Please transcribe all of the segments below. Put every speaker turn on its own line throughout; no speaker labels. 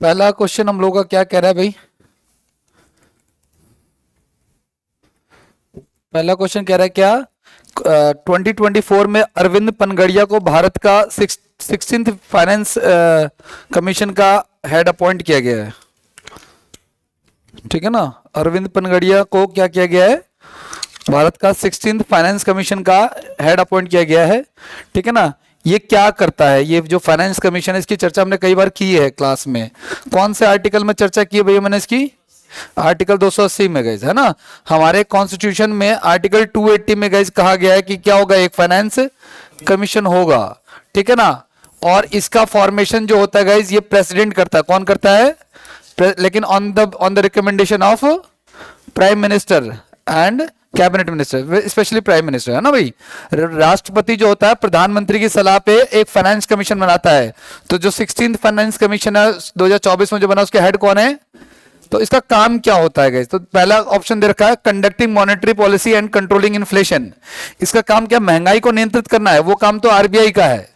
पहला क्वेश्चन हम लोग का क्या कह रहा है भाई? पहला क्वेश्चन कह रहा है क्या 2024 में अरविंद पनगड़िया को भारत का 16th फाइनेंस कमीशन का हेड अपॉइंट किया गया है। ठीक है ना, अरविंद पनगड़िया को क्या किया गया है? भारत का 16th फाइनेंस कमीशन का हेड अपॉइंट किया गया है। ठीक है ना, ये क्या करता है? ये जो फाइनेंस कमीशन है इसकी चर्चा हमने कई बार की है क्लास में। कौन से आर्टिकल में चर्चा की है भैया मैंने इसकी? आर्टिकल 280 में गए है ना। हमारे कॉन्स्टिट्यूशन में आर्टिकल 280 में गए कहा गया है कि क्या होगा? एक फाइनेंस कमीशन होगा। ठीक है ना, और इसका फॉर्मेशन जो होता है गाइज ये प्रेसिडेंट करता है। कौन करता है? लेकिन on the recommendation of prime minister and cabinet minister, specially prime minister, है ना भाई। राष्ट्रपति जो होता है प्रधानमंत्री की सलाह पे एक फाइनेंस कमीशन बनाता है। तो जो 16th फाइनेंस कमीशन है 2024 में जो बना उसके हेड कौन है? तो इसका काम क्या होता है गाइस? तो पहला ऑप्शन दे रखा है conducting monetary policy and controlling inflation. इसका काम क्या? महंगाई को नियंत्रित करना है। वो काम तो आरबीआई का है।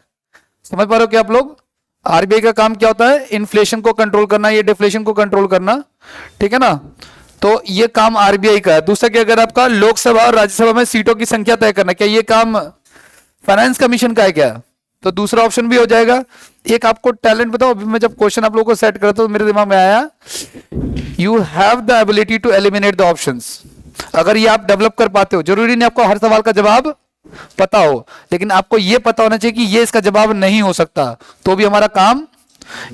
समझ पा रहे हो क्या आप लोग? आरबीआई का काम क्या होता है? इन्फ्लेशन को कंट्रोल करना, ये डिफ्लेशन को कंट्रोल करना। ठीक है ना, तो ये काम आरबीआई का है। दूसरा क्या, अगर आपका लोकसभा और राज्यसभा में सीटों की संख्या तय करना, क्या ये काम फाइनेंस कमीशन का है क्या? तो दूसरा ऑप्शन भी हो जाएगा। एक आपको टैलेंट बताओ, अभी मैं जब क्वेश्चन आप लोगों को सेट करता तो मेरे दिमाग में आया, you have the ability to eliminate the options. अगर ये आप डेवलप कर पाते हो, जरूरी नहीं आपको हर सवाल का जवाब पता हो, लेकिन आपको ये पता होना चाहिए कि ये इसका जवाब नहीं हो सकता, तो भी हमारा काम।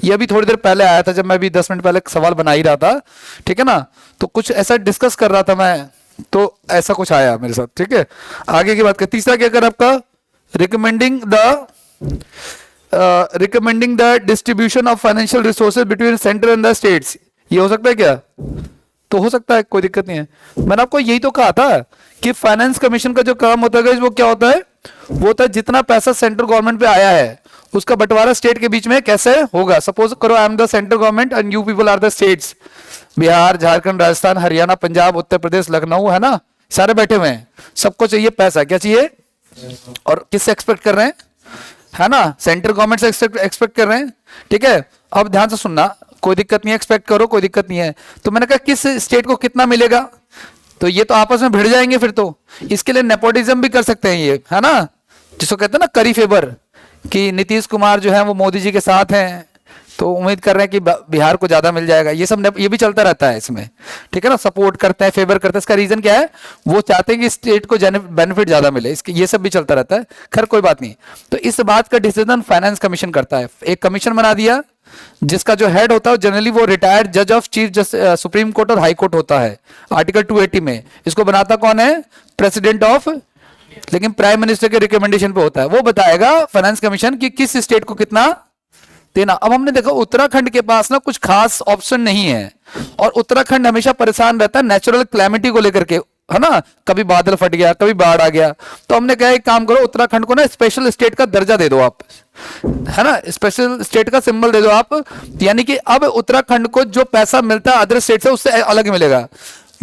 ये अभी थोड़ी देर पहले आया था, जब मैं अभी 10 मिनट पहले सवाल बना ही रहा था। ठीक है ना, तो कुछ ऐसा डिस्कस कर रहा था मैं, तो ऐसा कुछ आया मेरे साथ। ठीक है, आगे की बात कर। तीसरा क्या कर आपका? Recommending the distribution of financial resources between centre and the states. ये हो सकता है क्या? तो हो सकता है, कोई दिक्कत नहीं है। मैंने आपको यही तो कहा था कि फाइनेंस कमीशन का जो काम होता है वो क्या होता है? वो होता है जितना पैसा सेंट्रल गवर्नमेंट पे आया है उसका बंटवारा स्टेट के बीच में कैसे होगा। सपोज करो I am the central government and you people are the states. Bihar, Jharkhand, Rajasthan, Haryana, Punjab, Uttar Pradesh, Lucknow, है ना, सारे बैठे हुए हैं। सबको चाहिए पैसा। क्या चाहिए? और किससे एक्सपेक्ट कर रहे हैं? है ना, सेंट्रल गवर्नमेंट से एक्सपेक्ट कर रहे हैं। ठीक है, अब ध्यान से सुनना, कोई दिक्कत नहीं है, एक्सपेक्ट करो, कोई दिक्कत नहीं है। तो मैंने कहा किस स्टेट को कितना मिलेगा, तो ये तो आपस में भिड़ जाएंगे फिर। तो इसके लिए नेपोटिज्म भी कर सकते हैं ये, है ना, जिसको कहते हैं ना करी फेवर, कि नीतीश कुमार जो है वो मोदी जी के साथ हैं, तो उम्मीद कर रहे हैं कि बिहार को ज्यादा मिल जाएगा। ये सब ये भी चलता रहता है इसमें। ठीक है ना, सपोर्ट करते हैं, फेवर करते हैं। इसका रीजन क्या है? वो चाहते हैं कि स्टेट को बेनिफिट ज्यादा मिले। इसके ये सब भी चलता रहता है। खैर कोई बात नहीं। तो इस बात का डिसीजन फाइनेंस कमीशन करता है। एक कमीशन बना दिया जिसका जो हेड होता है जनरली वो रिटायर्ड जज of chief justice supreme court और हाई कोर्ट होता है आर्टिकल 280 में। इसको बनाता कौन है? प्रेसिडेंट ऑफ, लेकिन प्राइम मिनिस्टर के रिकमेंडेशन पे होता है। वो बताएगा फाइनेंस कमीशन कि किस स्टेट को कितना देना। अब हमने देखा उत्तराखंड के पास ना कुछ खास ऑप्शन नहीं है, और उत्तराखंड हमेशा परेशान रहता है नेचुरल क्लैमिटी को लेकर के, है ना, कभी बादल फट गया, कभी बाढ़ आ गया। तो हमने कहा एक काम करो, उत्तराखंड को ना स्पेशल स्टेट का दर्जा दे दो आप, है ना, स्पेशल स्टेट का सिंबल दे दो आप। यानी कि अब उत्तराखंड को जो पैसा मिलता है अदर स्टेट से उससे अलग मिलेगा।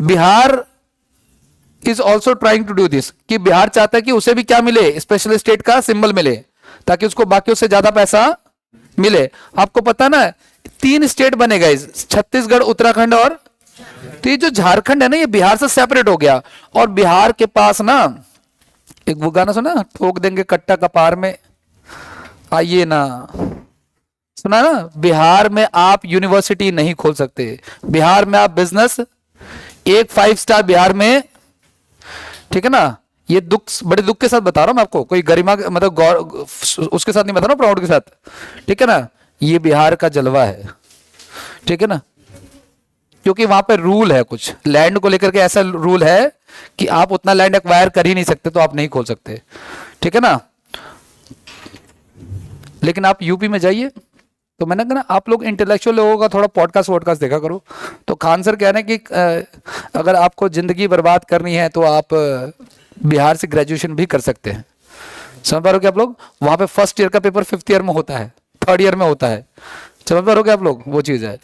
Bihar is also trying to do this, कि बिहार चाहता है कि उसे भी क्या मिले? स्पेशल स्टेट का सिंबल मिले, ताकि उसको बाकी से ज्यादा पैसा मिले। आपको पता ना 3 स्टेट बनेगा, छत्तीसगढ़, उत्तराखंड और, तो ये जो झारखंड है ना ये बिहार से सेपरेट हो गया। और बिहार के पास ना एक वो गाना सुना, ठोक देंगे कट्टा कपार में, आइए ना, सुना ना। बिहार में आप यूनिवर्सिटी नहीं खोल सकते, बिहार में आप बिजनेस, एक 5 स्टार बिहार में। ठीक है ना, ये दुख, बड़े दुख के साथ बता रहा हूं मैं आपको, कोई गरिमा मतलब उसके साथ नहीं बता रहा, प्राउड के साथ। ठीक है ना, ये बिहार का जलवा है। ठीक है ना, क्योंकि वहां पे रूल है, कुछ लैंड को लेकर के ऐसा रूल है कि आप उतना लैंड एक्वायर कर ही नहीं सकते, तो आप नहीं खोल सकते। ठीक है ना, लेकिन आप यूपी में जाइए, तो मैंने कहा ना आप लोग इंटेलेक्चुअल लोगों का थोड़ा पॉडकास्ट वॉडकास्ट देखा करो। तो खान सर कह रहे हैं कि अगर आपको जिंदगी बर्बाद करनी है तो आप बिहार से ग्रेजुएशन भी कर सकते हैं। समझ पा रहे हो क्या आप लोग? वहां पे फर्स्ट ईयर का पेपर 5th ईयर में होता है, 3rd ईयर में होता है। समझ पा रहे हो क्या आप लोग? वो चीज है।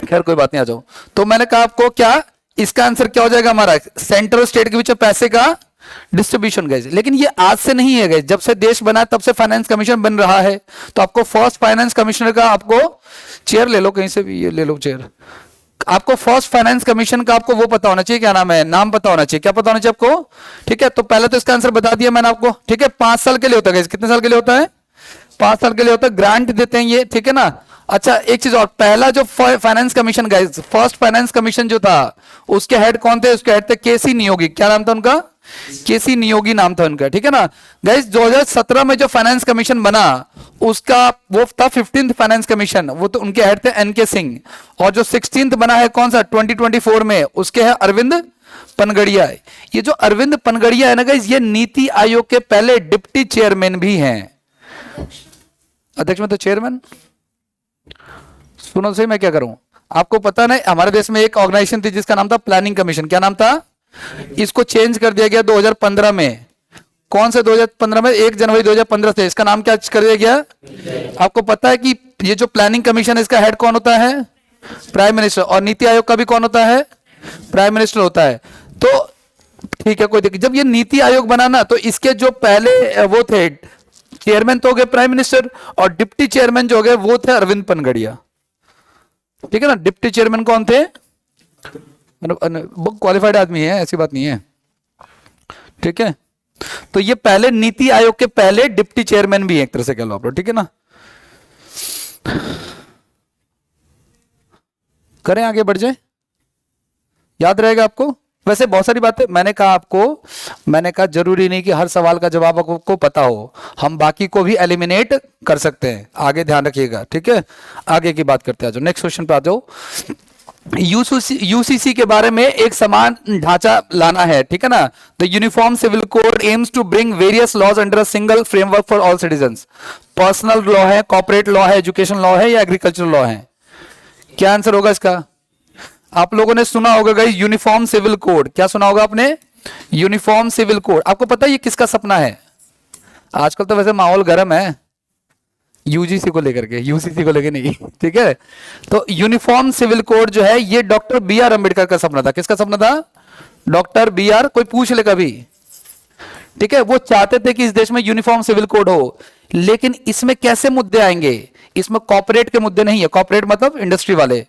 खैर कोई बात नहीं, आ जाओ। तो मैंने कहा आपको क्या, इसका आंसर क्या हो जाएगा हमारा? सेंट्रल स्टेट के बीच पैसे का डिस्ट्रीब्यूशन गाइज। लेकिन ये आज से नहीं है गाइज, जब से देश बना तब से फाइनेंस कमीशन बन रहा है। तो आपको फर्स्ट फाइनेंस कमिश्नर का, आपको चेयर ले लो कहीं से भी, ये ले लो चेयर, आपको फर्स्ट फाइनेंस कमीशन का आपको वो पता होना चाहिए, क्या नाम है, नाम पता होना चाहिए, क्या पता होना चाहिए आपको, ठीक है। तो पहले तो इसका आंसर बता दिया मैंने आपको, ठीक है। 5 साल के लिए होता है, कितने साल के लिए होता है, 5 साल के लिए होता है, ग्रांट देते हैं ये, ठीक है ना। अच्छा एक चीज और, पहला जो finance commission guys, first finance commission जो था, उसके हेड कौन थे, उसके हेड थे केसी नियोगी, क्या नाम था उनका, केसी नियोगी नाम था उनका, ठीक है ना गाइस। 2017 में जो फाइनेंस कमीशन बना उसका वो था 15th फाइनेंस कमीशन, वो तो उनके हेड थे एनके सिंह। और जो 16th बना है कौन सा 2024 में, उसके है अरविंद पनगड़िया। ये जो अरविंद पनगड़िया है ना गाइस, ये नीति आयोग के पहले डिप्टी चेयरमैन भी हैं। अध्यक्ष में तो चेयरमैन, सुनो सही मैं क्या करूं, आपको पता नहीं हमारे देश में एक ऑर्गेनाइजेशन थी जिसका नाम था प्लानिंग कमीशन, क्या नाम था, इसको चेंज कर दिया गया 2015 में। कौन से 2015 में, 1 जनवरी 2015 से इसका नाम क्या कर दिया गया। आपको पता है कि ये जो प्लानिंग कमीशन है इसका हेड कौन होता है, प्राइम मिनिस्टर, और नीति आयोग का भी कौन होता है, प्राइम मिनिस्टर होता है। तो ठीक है कोई दिक्कत, जब ये नीति आयोग बना ना तो इसके जो पहले वो थे चेयरमैन तो हो गए प्राइम मिनिस्टर, और डिप्टी चेयरमैन जो हो गए वो थे अरविंद पनगड़िया, ठीक है ना। डिप्टी चेयरमैन कौन थे, बहुत क्वालिफाइड आदमी है, ऐसी बात नहीं है, ठीक है। तो ये पहले नीति आयोग के पहले डिप्टी चेयरमैन भी है एक तरह से कह लो आप लोग, ठीक है ना। करें आगे बढ़ जाए, याद रहेगा आपको। वैसे बहुत सारी बातें मैंने कहा आपको, मैंने कहा जरूरी नहीं कि हर सवाल का जवाब आपको पता हो, हम बाकी को भी एलिमिनेट कर सकते हैं, आगे ध्यान रखिएगा, ठीक है। आगे की बात करते हैं, जो नेक्स्ट क्वेश्चन पे आ जाओ। यूसीसी के बारे में एक समान ढांचा लाना है, ठीक है ना। The uniform civil code aims to bring various laws under a single framework for all citizens. Personal law है, कॉर्पोरेट लॉ है, एजुकेशन लॉ है, या एग्रीकल्चर लॉ है, क्या आंसर होगा इसका। आप लोगों ने सुना होगा गाइस यूनिफॉर्म सिविल कोड, क्या सुना होगा आपने, यूनिफॉर्म सिविल कोड। आपको पता है ये किसका सपना है, आजकल तो वैसे माहौल गर्म है यूजीसी को लेकर के, यूसीसी को लेकर नहीं, ठीक है। तो यूनिफॉर्म सिविल कोड जो है ये डॉक्टर बी आर अम्बेडकर का सपना था, किसका सपना था, डॉक्टर बी आर, कोई पूछ ले कभी, ठीक है। वो चाहते थे कि इस देश में यूनिफॉर्म सिविल कोड हो, लेकिन इसमें कैसे मुद्दे आएंगे, इसमें कॉर्पोरेट के मुद्दे नहीं है, कॉर्पोरेट मतलब इंडस्ट्री वाले,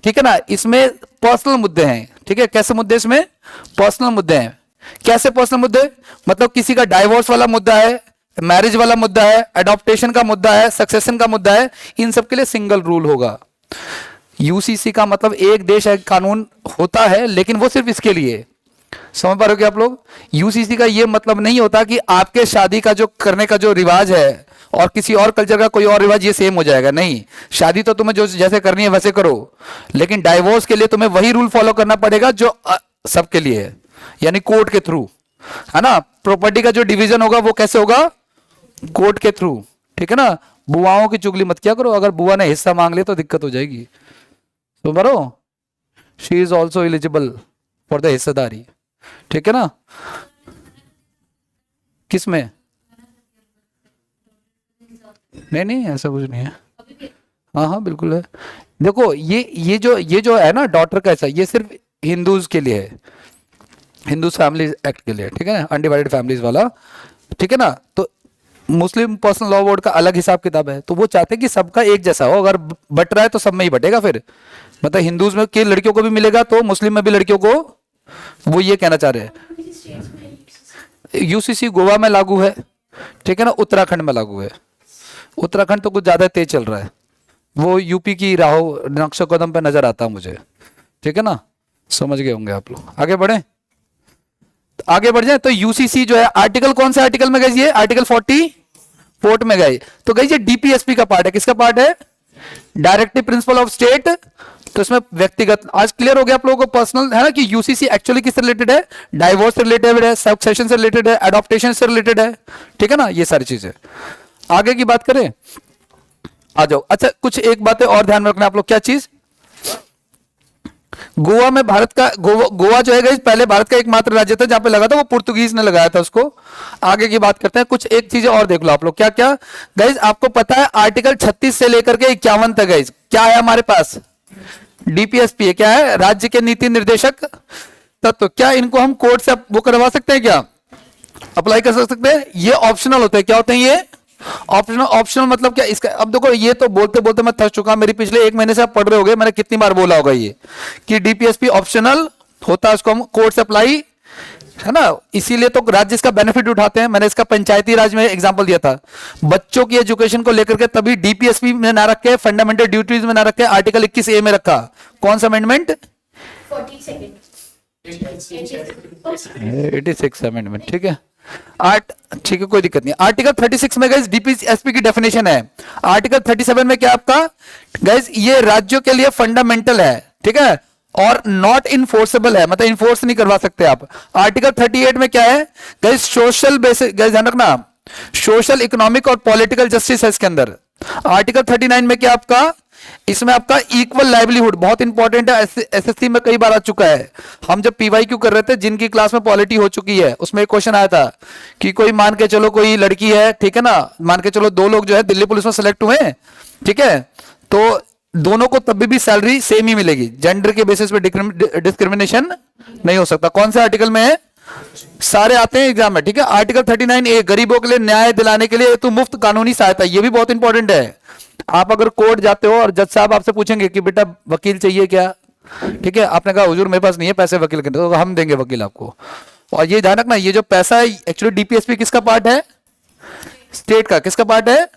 ठीक है ना। इसमें पर्सनल मुद्दे हैं, ठीक है। कैसे मुद्दे, इसमें पर्सनल मुद्दे हैं। कैसे पर्सनल मुद्दे, मतलब किसी का डाइवोर्स वाला मुद्दा है, मैरिज वाला मुद्दा है, अडॉप्टेशन का मुद्दा है, सक्सेशन का मुद्दा है, इन सब के लिए सिंगल रूल होगा। यूसीसी का मतलब एक देश एक कानून होता है, लेकिन वो सिर्फ इसके लिए, समझ पा रहे हो क्या आप लोग। यूसीसी का ये मतलब नहीं होता कि आपके शादी का जो करने का जो रिवाज है और किसी और कल्चर का कोई और रिवाज ये सेम हो जाएगा, नहीं। शादी तो तुम्हें जो जैसे करनी है वैसे करो, लेकिन डाइवोर्स के लिए तुम्हें वही रूल फॉलो करना पड़ेगा जो सबके लिए है, यानी कोर्ट के थ्रू, है ना। प्रॉपर्टी का जो डिवीजन होगा वो कैसे होगा, कोर्ट के थ्रू, ठीक है ना। बुआओं की चुगली मत क्या करो, अगर बुआ ने हिस्सा मांग लिया तो दिक्कत हो जाएगी, तो बरो she is also eligible for the हिस्सेदारी, ठीक है ना। किसमें, नहीं नहीं ऐसा कुछ नहीं है, हाँ हाँ बिल्कुल है। देखो ये जो है ना डॉटर का ऐसा, ये सिर्फ हिंदूज के लिए है, हिंदूज फैमिली एक्ट के लिए, ठीक है ना, अनडिवाइडेड फैमिलीज वाला, ठीक है ना। तो मुस्लिम पर्सनल लॉ बोर्ड का अलग हिसाब किताब है, तो वो चाहते हैं कि सबका एक जैसा हो, अगर बट रहा है तो सब में ही बटेगा फिर, मतलब हिंदूज में के लड़कियों को भी मिलेगा तो मुस्लिम में भी लड़कियों को, वो ये कहना चाह रहे हैं। यूसीसी गोवा में लागू है, ठीक है ना, उत्तराखंड में लागू है। उत्तराखंड तो कुछ ज्यादा तेज चल रहा है, वो यूपी की राहो नक्शा कदम पे नजर आता है मुझे, ठीक है ना, समझ गए होंगे आप लोग। आगे बढ़े, आगे बढ़ जाए। तो यूसीसी जो है आर्टिकल कौन से आर्टिकल में गई, ये आर्टिकल 44 में गई। तो गई ये डीपीएसपी का पार्ट है, किसका पार्ट है, डायरेक्टिव प्रिंसिपल ऑफ स्टेट। तो इसमें व्यक्तिगत, आज क्लियर हो गया आप लोगों को, पर्सनल है ना, कि यूसीसी एक्चुअली किससे रिलेटेड है, डाइवोर्स से रिलेटेड है, सक्सेशन से रिलेटेड है, अडॉप्टेशन से रिलेटेड है, ठीक है ना, ये सारी चीजें। आगे की बात करें, आ जाओ। अच्छा कुछ एक बातें और ध्यान में रखना आप लोग, क्या चीज, गोवा में भारत का गोवा जो है पहले भारत का एकमात्र राज्य था जहां पे लगा था, वो पुर्तगीज ने लगाया था उसको। आगे की बात करते हैं, कुछ एक चीजें और देख लो आप लोग, क्या क्या गाइज आपको पता है, आर्टिकल 36 से लेकर के 51 तक गाइज क्या है हमारे पास, डीपीएसपी है, क्या है, राज्य के नीति निर्देशक तत्व। क्या इनको हम कोर्ट से वो करवा सकते हैं क्या, अप्लाई कर सकते हैं। ये ऑप्शनल होते हैं। क्या होते हैं ये? ऑप्शनल। ऑप्शनल मतलब क्या इसका? अब देखो, ये तो बोलते बोलते मैं थक चुका, मेरी पिछले 1 महीने से आप पढ़ रहे होगे, मैंने कितनी बार बोला होगा ये कि डीपीएसपी ऑप्शनल होता है, उसको हम कोर्ट से अप्लाई, है ना, इसीलिए तो राज्य इसका बेनिफिट उठाते हैं। मैंने इसका पंचायती राज में एग्जांपल दिया था, बच्चों की एजुकेशन को लेकर के, तभी डीपीएसपी में ना रखे, फंडामेंटल ड्यूटीज में ना रखे, आर्टिकल 21A में रखा। कौन सा अमेंडमेंट? 86 अमेंडमेंट। ठीक है, ठीक है, कोई दिक्कत नहीं। आर्टिकल 36 में गाइस डीपीएसपी की डेफिनेशन है। आर्टिकल 37 में क्या आपका गाइस, ये राज्यों के लिए फंडामेंटल है, ठीक है, और नॉट इनफोर्सेबल है, मतलब इन्फोर्स नहीं करवा सकते आप। आर्टिकल 38 में क्या है गाइस? सोशल बेसिस, गाइस ध्यान रखना, सोशल, इकोनॉमिक और पॉलिटिकल जस्टिस है इसके अंदर। आर्टिकल 39 में क्या आपका, इसमें आपका इक्वल लाइवलीहुड, बहुत इंपॉर्टेंट है, एसएससी में कई बार आ चुका है। हम जब पीवाईक्यू कर रहे थे, जिनकी क्लास में पॉलिटी हो चुकी है, उसमें एक क्वेश्चन आया था कि कोई मान के चलो कोई लड़की है, ठीक है ना, मान के चलो 2 लोग जो है दिल्ली पुलिस में सेलेक्ट हुए, ठीक है, तो दोनों को तभी भी सैलरी सेम ही मिलेगी, जेंडर के बेसिस पे डिस्क्रिमिनेशन नहीं हो सकता। कौन से आर्टिकल में है? सारे आते हैं एग्जाम में, ठीक है। आर्टिकल 39A, गरीबों के लिए न्याय दिलाने के लिए तो मुफ्त कानूनी सहायता, ये भी बहुत इंपॉर्टेंट है। आप अगर कोर्ट जाते हो और जज साहब आपसे पूछेंगे कि बेटा वकील चाहिए क्या, ठीक है, आपने कहा हुजूर मेरे पास नहीं है पैसे वकील के, तो हम देंगे वकील आपको। और ये ध्यान रखना, ये जो पैसा है एक्चुअली डीपीएसपी किसका पार्ट है? स्टेट का। किसका पार्ट है?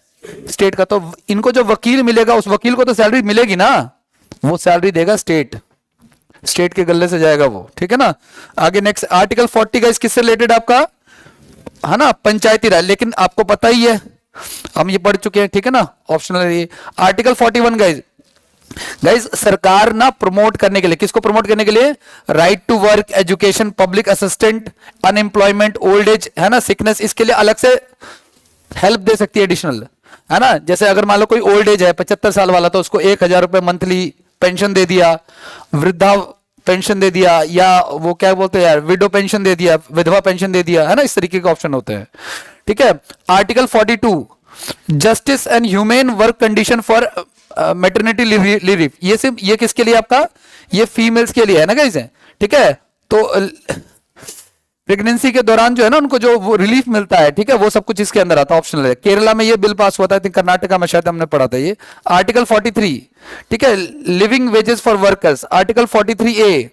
स्टेट का। तो इनको जो वकील मिलेगा, उस वकील को तो सैलरी मिलेगी ना, वो सैलरी देगा स्टेट, स्टेट के गले से जाएगा वो, ठीक है ना। आगे नेक्स्ट आर्टिकल 40 का किससे रिलेटेड आपका, है ना, पंचायती राज, लेकिन आपको पता ही है, हम ये पढ़ चुके हैं, ठीक है ना, ऑप्शनल ये। आर्टिकल 41 गाइज सरकार ना प्रमोट करने के लिए, किसको प्रमोट करने के लिए? Right to work, education, public assistant, unemployment, old age, है ना, सिकनेस, इसके लिए अलग से हेल्प दे सकती है एडिशनल, है ना। जैसे अगर मान लो कोई ओल्ड एज है 75 साल वाला, तो उसको 1000 रुपए मंथली पेंशन दे दिया, वृद्धा पेंशन दे दिया, या वो क्या बोलते हैं यार, विडो पेंशन दे दिया, विधवा पेंशन दे दिया, है ना, इस तरीके के ऑप्शन होते हैं, ठीक है। Article 42 justice and humane work condition for maternity leave, ये सिर्फ ये किसके लिए आपका, ये फीमेल्स के लिए है ना गाइस, ठीक है। तो प्रेगनेंसी के दौरान जो है ना, उनको जो वो रिलीफ मिलता है, ठीक है, वो सब कुछ इसके अंदर आता है, ऑप्शनल है। केरला में ये बिल पास हुआ था, कर्नाटका में शायद हमने पढ़ा था ये। आर्टिकल 43, ठीक है, living wages for workers. Article 43A,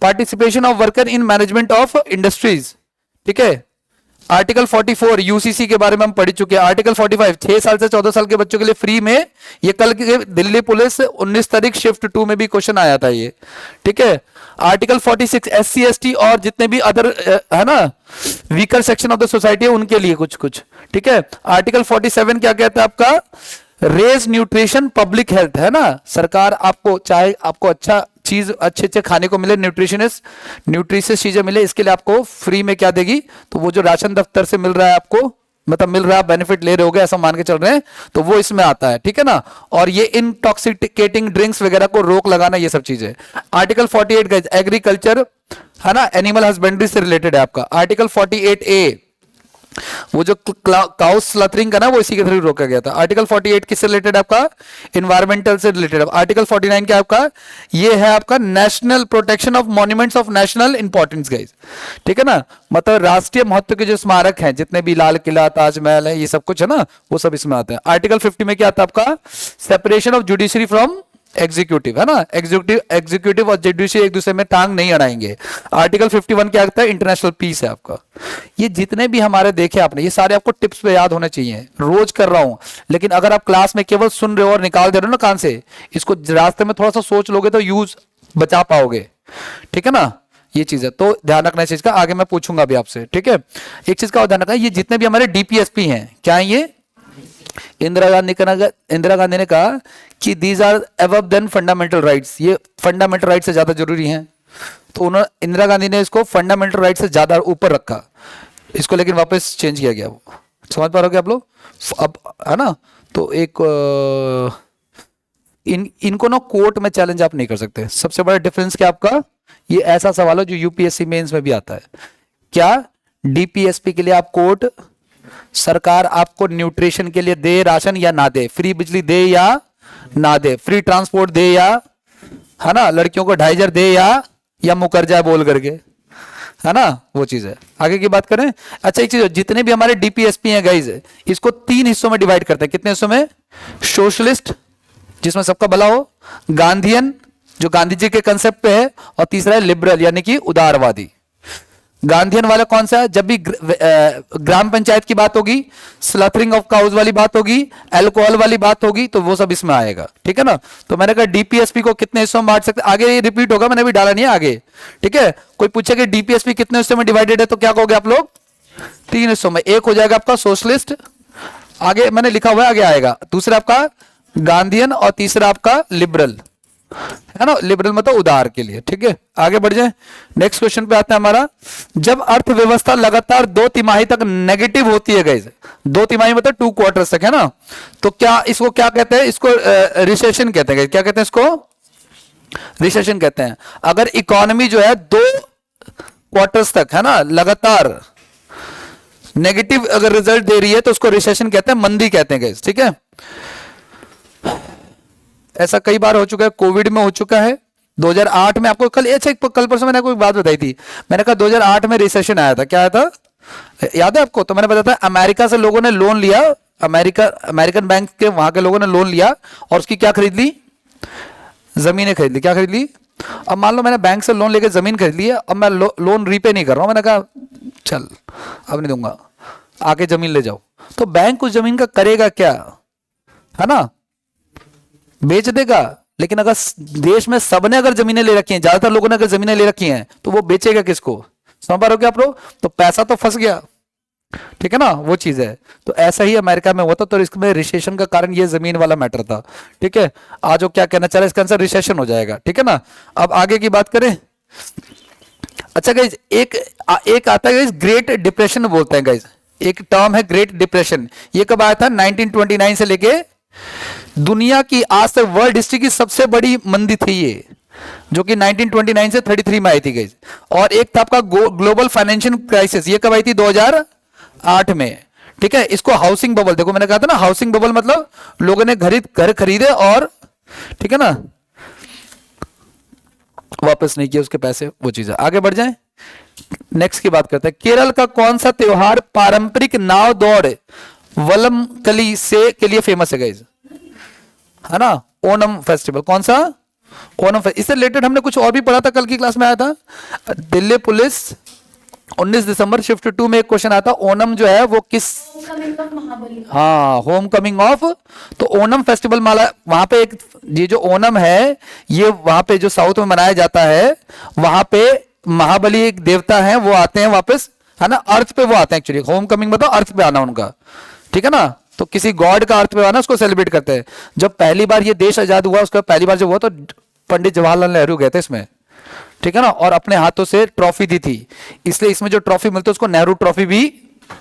participation of worker in management of industries, ठीक है। आर्टिकल 44 यूसीसी के बारे में हम पढ़ चुके हैं। आर्टिकल 45 6 साल से 14 साल के बच्चों के लिए फ्री में, ये कल के दिल्ली पुलिस 19 तारीख शिफ्ट 2 में भी क्वेश्चन आया था ये, ठीक है। आर्टिकल 46 SC ST और जितने भी अदर, है ना, weaker section of the society है, उनके लिए कुछ कुछ, ठीक है। आर्टिकल 47 क्या कहता है आपका, रेज न्यूट्रिशन पब्लिक हेल्थ, है ना, सरकार आपको चाहे आपको अच्छा चीज अच्छे अच्छे खाने को मिले, न्यूट्रिशियस चीजें मिले, इसके लिए आपको फ्री में क्या देगी, तो वो जो राशन दफ्तर से मिल रहा है आपको, मतलब मिल रहा है, बेनिफिट ले रहे होगे ऐसा मान के चल रहे हैं, तो वो इसमें आता है, ठीक है ना। और ये इंटॉक्सिकेटिंग ड्रिंक्स वगैरह को रोक लगाना, ये सब चीजें। आर्टिकल 48 गाइस एग्रीकल्चर, है ना, एनिमल हस्बेंड्री से रिलेटेड है आपका। आर्टिकल 48A, वो जो काउ स्लॉटरिंग का ना, वो इसी के थ्रू रोका गया था। आर्टिकल 48 किससे रिलेटेड आपका, इन्वायरमेंटल से रिलेटेड। आर्टिकल 49 क्या आपका, ये है आपका national protection of monuments of national importance guys, ठीक है ना, मतलब राष्ट्रीय महत्व के जो स्मारक हैं जितने भी, लाल किला, ताजमहल है, ये सब कुछ है ना, वो सब इसमें आते हैं। आर्टिकल 50 में क्या आता है आपका, separation of judiciary from executive, है ना, एग्जीक्यूटिव और जुडिशरी एक दूसरे में टांग नहीं अड़ाएंगे। आर्टिकल 51 क्या आता है, इंटरनेशनल पीस है आपका। ये जितने भी हमारे देखे आपने, ये सारे आपको टिप्स पे याद होने चाहिए, रोज कर रहा हूं, लेकिन अगर आप क्लास में केवल सुन रहे हो और निकाल दे रहे हो ना कान से, इसको रास्ते में थोड़ा सा सोच लोगे तो यूज बचा पाओगे, ठीक है ना, ये चीज है। तो ध्यान रखना इस चीज का, आगे मैं पूछूंगा भी आपसे, ठीक है। एक चीज का ध्यान रखना, ये जितने भी हमारे डीपीएसपी हैं, क्या है ये, इंदिरा गांधी ने कहा कि these are above than fundamental rights, ये फंडामेंटल राइट से ज्यादा जरूरी हैं, तो उन्होंने, इंदिरा गांधी ने इसको फंडामेंटल राइट से ज्यादा ऊपर रखा इसको, लेकिन वापस चेंज किया गया। वो समझ पा रहे हो आप लोग अब, है ना। तो एक इनको ना कोर्ट में चैलेंज आप नहीं कर सकते। सबसे बड़ा डिफरेंस क्या आपका, ये ऐसा सवाल है जो यूपीएससी मेंस में भी आता है, क्या डीपीएसपी के लिए आप कोर्ट, सरकार आपको न्यूट्रिशन के लिए दे राशन या ना दे, फ्री बिजली दे या ना दे, फ्री ट्रांसपोर्ट दे या, है ना, लड़कियों को 2500 दे या मुकर जाए बोल करके, है ना, वो चीज है। आगे की बात करें, अच्छा एक चीज, जितने भी हमारे डीपीएसपी हैं गाइज, इसको 3 हिस्सों में डिवाइड करते हैं। कितने हिस्सों में? सोशलिस्ट, जिसमें सबका भला हो, गांधीयन, जो गांधी जी के कंसेप्ट पे है, और तीसरा है लिबरल, यानी कि उदारवादी। गांधीयन वाला कौन सा है? जब भी ग्राम पंचायत की बात होगी, स्लॉटरिंग ऑफ काउज वाली बात होगी, अल्कोहल वाली बात होगी, तो वो सब इसमें आएगा, ठीक है ना। तो मैंने कहा डीपीएसपी को कितने हिस्सों में बांट सकते, आगे रिपीट होगा, मैंने भी डाला नहीं है आगे, ठीक है। कोई पूछे कि डीपीएसपी कितने हिस्सों में डिवाइडेड है, तो क्या कहोगे आप लोग? 3 हिस्सों में। एक हो जाएगा आपका सोशलिस्ट, आगे मैंने लिखा हुआ है, आगे आएगा। दूसरा आपका गांधीयन, और तीसरा आपका लिबरल, है ना। लिबरल मतलब उदार के लिए, ठीक है। आगे बढ़ जाए, नेक्स्ट क्वेश्चन पे आता है हमारा। जब अर्थव्यवस्था लगातार 2 तिमाही तक नेगेटिव होती है गाइस, 2 तिमाही मतलब 2 क्वार्टर्स तक, है ना, तो क्या इसको क्या कहते हैं? इसको रिसेशन कहते हैं। क्या कहते हैं इसको? रिसेशन कहते हैं। अगर इकोनॉमी जो है 2 क्वार्टर्स तक, है ना, लगातार नेगेटिव अगर रिजल्ट दे रही है, तो उसको रिसेशन कहते हैं, मंदी कहते हैं गाइस, ठीक है। ऐसा कई बार हो चुका है, कोविड में हो चुका है, 2008 में। आपको कल, अच्छा कल परसों मैंने कोई बात बताई थी, मैंने कहा 2008 में रिसेशन आया था। क्या आया था, याद है आपको? तो मैंने बताया था, अमेरिका से लोगों ने लोन लिया, अमेरिकन बैंक के वहां के लोगों ने लोन लिया, और उसकी क्या खरीद ली? जमीनें खरीद ली। क्या खरीद ली? अब मान लो मैंने बैंक से लोन लेकर जमीन खरीद ली है, अब मैं लोन रीपे नहीं कर रहा हूं, मैंने कहा चल अब नहीं दूंगा, आके जमीन ले जाओ। तो बैंक उस जमीन का करेगा क्या, है ना? बेच देगा। लेकिन अगर देश में सबने अगर जमीनें ले रखी हैं, ज्यादातर लोगों ने अगर जमीनें ले रखी हैं, तो वो बेचेगा किसको? समझ पा रहे हो क्या आप लोग? तो पैसा तो फंस गया, ठीक है ना, वो चीज है। तो ऐसा ही अमेरिका में हुआ था, तो इसमें रिसेशन का कारण ये जमीन वाला मैटर था, ठीक है। आज वो क्या कहना चाह रहा है, इसका आंसर रिसेशन हो जाएगा, ठीक है ना। अब आगे की बात करें, अच्छा गाइज, एक आता है गाइज, ग्रेट डिप्रेशन बोलते हैं गाइज, एक टर्म है ग्रेट डिप्रेशन। ये कब आया था? 1929 से लेके दुनिया की आज तक वर्ल्ड हिस्ट्री की सबसे बड़ी मंदी थी ये, जो कि 1929 से 33 में आई थी गाइज। और एक था आपका ग्लोबल फाइनेंशियल क्राइसिस, ये कब आई थी? 2008 में, ठीक है। इसको हाउसिंग बबल, देखो मैंने कहा था ना, हाउसिंग बबल मतलब लोगों ने घर खरीदे और, ठीक है ना, वापस नहीं किया उसके पैसे, वो चीज है। आगे बढ़ जाए, नेक्स्ट की बात करते हैं। केरल का कौन सा त्योहार पारंपरिक नाव दौड़ वलम कली से के लिए फेमस है गाइज, है ना? ओणम फेस्टिवल। कौन सा? ओणम फेस्टिवल। इससे रिलेटेड हमने कुछ और भी पढ़ा था, कल की क्लास में आया था, दिल्ली पुलिस 19 दिसंबर शिफ्ट 2 में एक क्वेश्चन आता, ओणम जो है वो किस, हाँ, होम कमिंग ऑफ। तो ओणम फेस्टिवल माला, वहां पे एक, ये जो ओणम है, ये वहां पे जो साउथ में मनाया जाता है, वहां पे महाबली एक देवता है, वो आते हैं वापस, है ना, अर्थ पे वो आते हैं। एक्चुअली होम कमिंग मतलब अर्थ पे आना उनका, ठीक है ना। तो किसी गॉड का अर्थ पे आना, उसको सेलिब्रेट करते हैं। जब पहली बार ये देश आजाद हुआ, उसका पहली बार जब हुआ, तो पंडित जवाहरलाल नेहरू गए थे इसमें, ठीक है ना, और अपने हाथों से ट्रॉफी दी थी। इसलिए इसमें जो ट्रॉफी मिलती है उसको नेहरू ट्रॉफी भी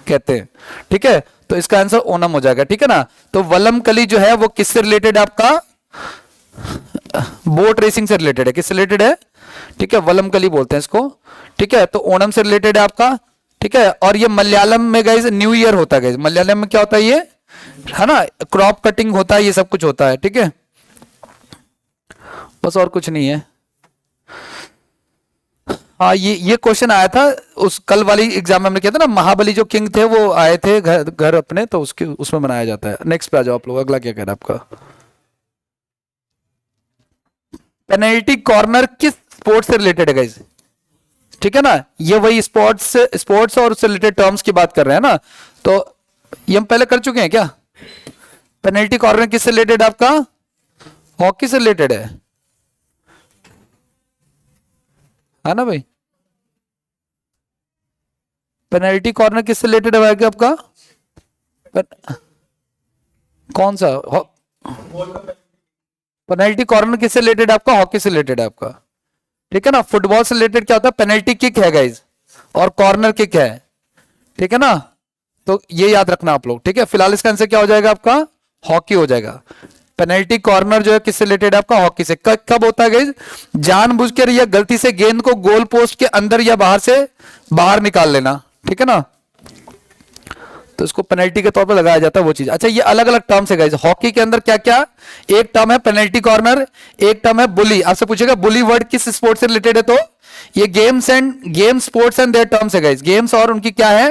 कहते हैं, ठीक है। तो इसका आंसर ओणम हो जाएगा, ठीक है ना। तो वलम कली जो है वो किससे रिलेटेड है? आपका बोट रेसिंग से रिलेटेड है। किससे रिलेटेड है? ठीक है, वलम कली बोलते हैं इसको, ठीक है। तो ओणम से रिलेटेड है आपका, ठीक है। और ये मलयालम में गाइस न्यू ईयर होता है गाइस। मलयालम में क्या होता है ये, है ना, क्रॉप कटिंग होता है, ये सब कुछ होता है, ठीक है। बस और कुछ नहीं है। हाँ, ये क्वेश्चन आया था उस कल वाली एग्जाम में, हमने किया था ना, महाबली जो किंग थे वो आए थे घर अपने, तो उसके उसमें मनाया जाता है। नेक्स्ट पे आ जाओ आप लोग, अगला क्या कह रहा है आपका। पेनल्टी कॉर्नर किस स्पोर्ट से रिलेटेड है गाइस? ठीक है ना, ये वही स्पोर्ट्स और उससे रिलेटेड टर्म्स की बात कर रहे हैं ना। तो ये हम पहले कर चुके हैं क्या? पेनल्टी कॉर्नर किससे रिलेटेड आपका? हॉकी से रिलेटेड है ना भाई। पेनल्टी कॉर्नर किससे रिलेटेड है भाई आपका? कौन सा? पेनल्टी कॉर्नर किससे रिलेटेड आपका? हॉकी से रिलेटेड है आपका, ठीक है ना। फुटबॉल से रिलेटेड क्या होता है? पेनल्टी किक है गाइज, और कॉर्नर किक है, ठीक है ना। तो ये याद रखना आप लोग, ठीक है। फिलहाल इसका आंसर क्या हो जाएगा आपका? हॉकी हो जाएगा। पेनल्टी कॉर्नर जो है किससे रिलेटेड है आपका? हॉकी से। कब होता है गाइज? जानबूझकर या गलती से गेंद को गोल पोस्ट के अंदर या बाहर से बाहर निकाल लेना, ठीक है ना, तो इसको पेनल्टी के तौर पर लगाया जाता है वो चीज। अच्छा, ये अलग अलग टर्म्स है गाइज। हॉकी के अंदर क्या क्या? एक टर्म है पेनल्टी कॉर्नर, एक टर्म है बुली। आपसे पूछेगा बुली वर्ड किस स्पोर्ट से रिलेटेड है, तो ये game sports and their terms है गाइस, गेम्स और उनकी क्या है,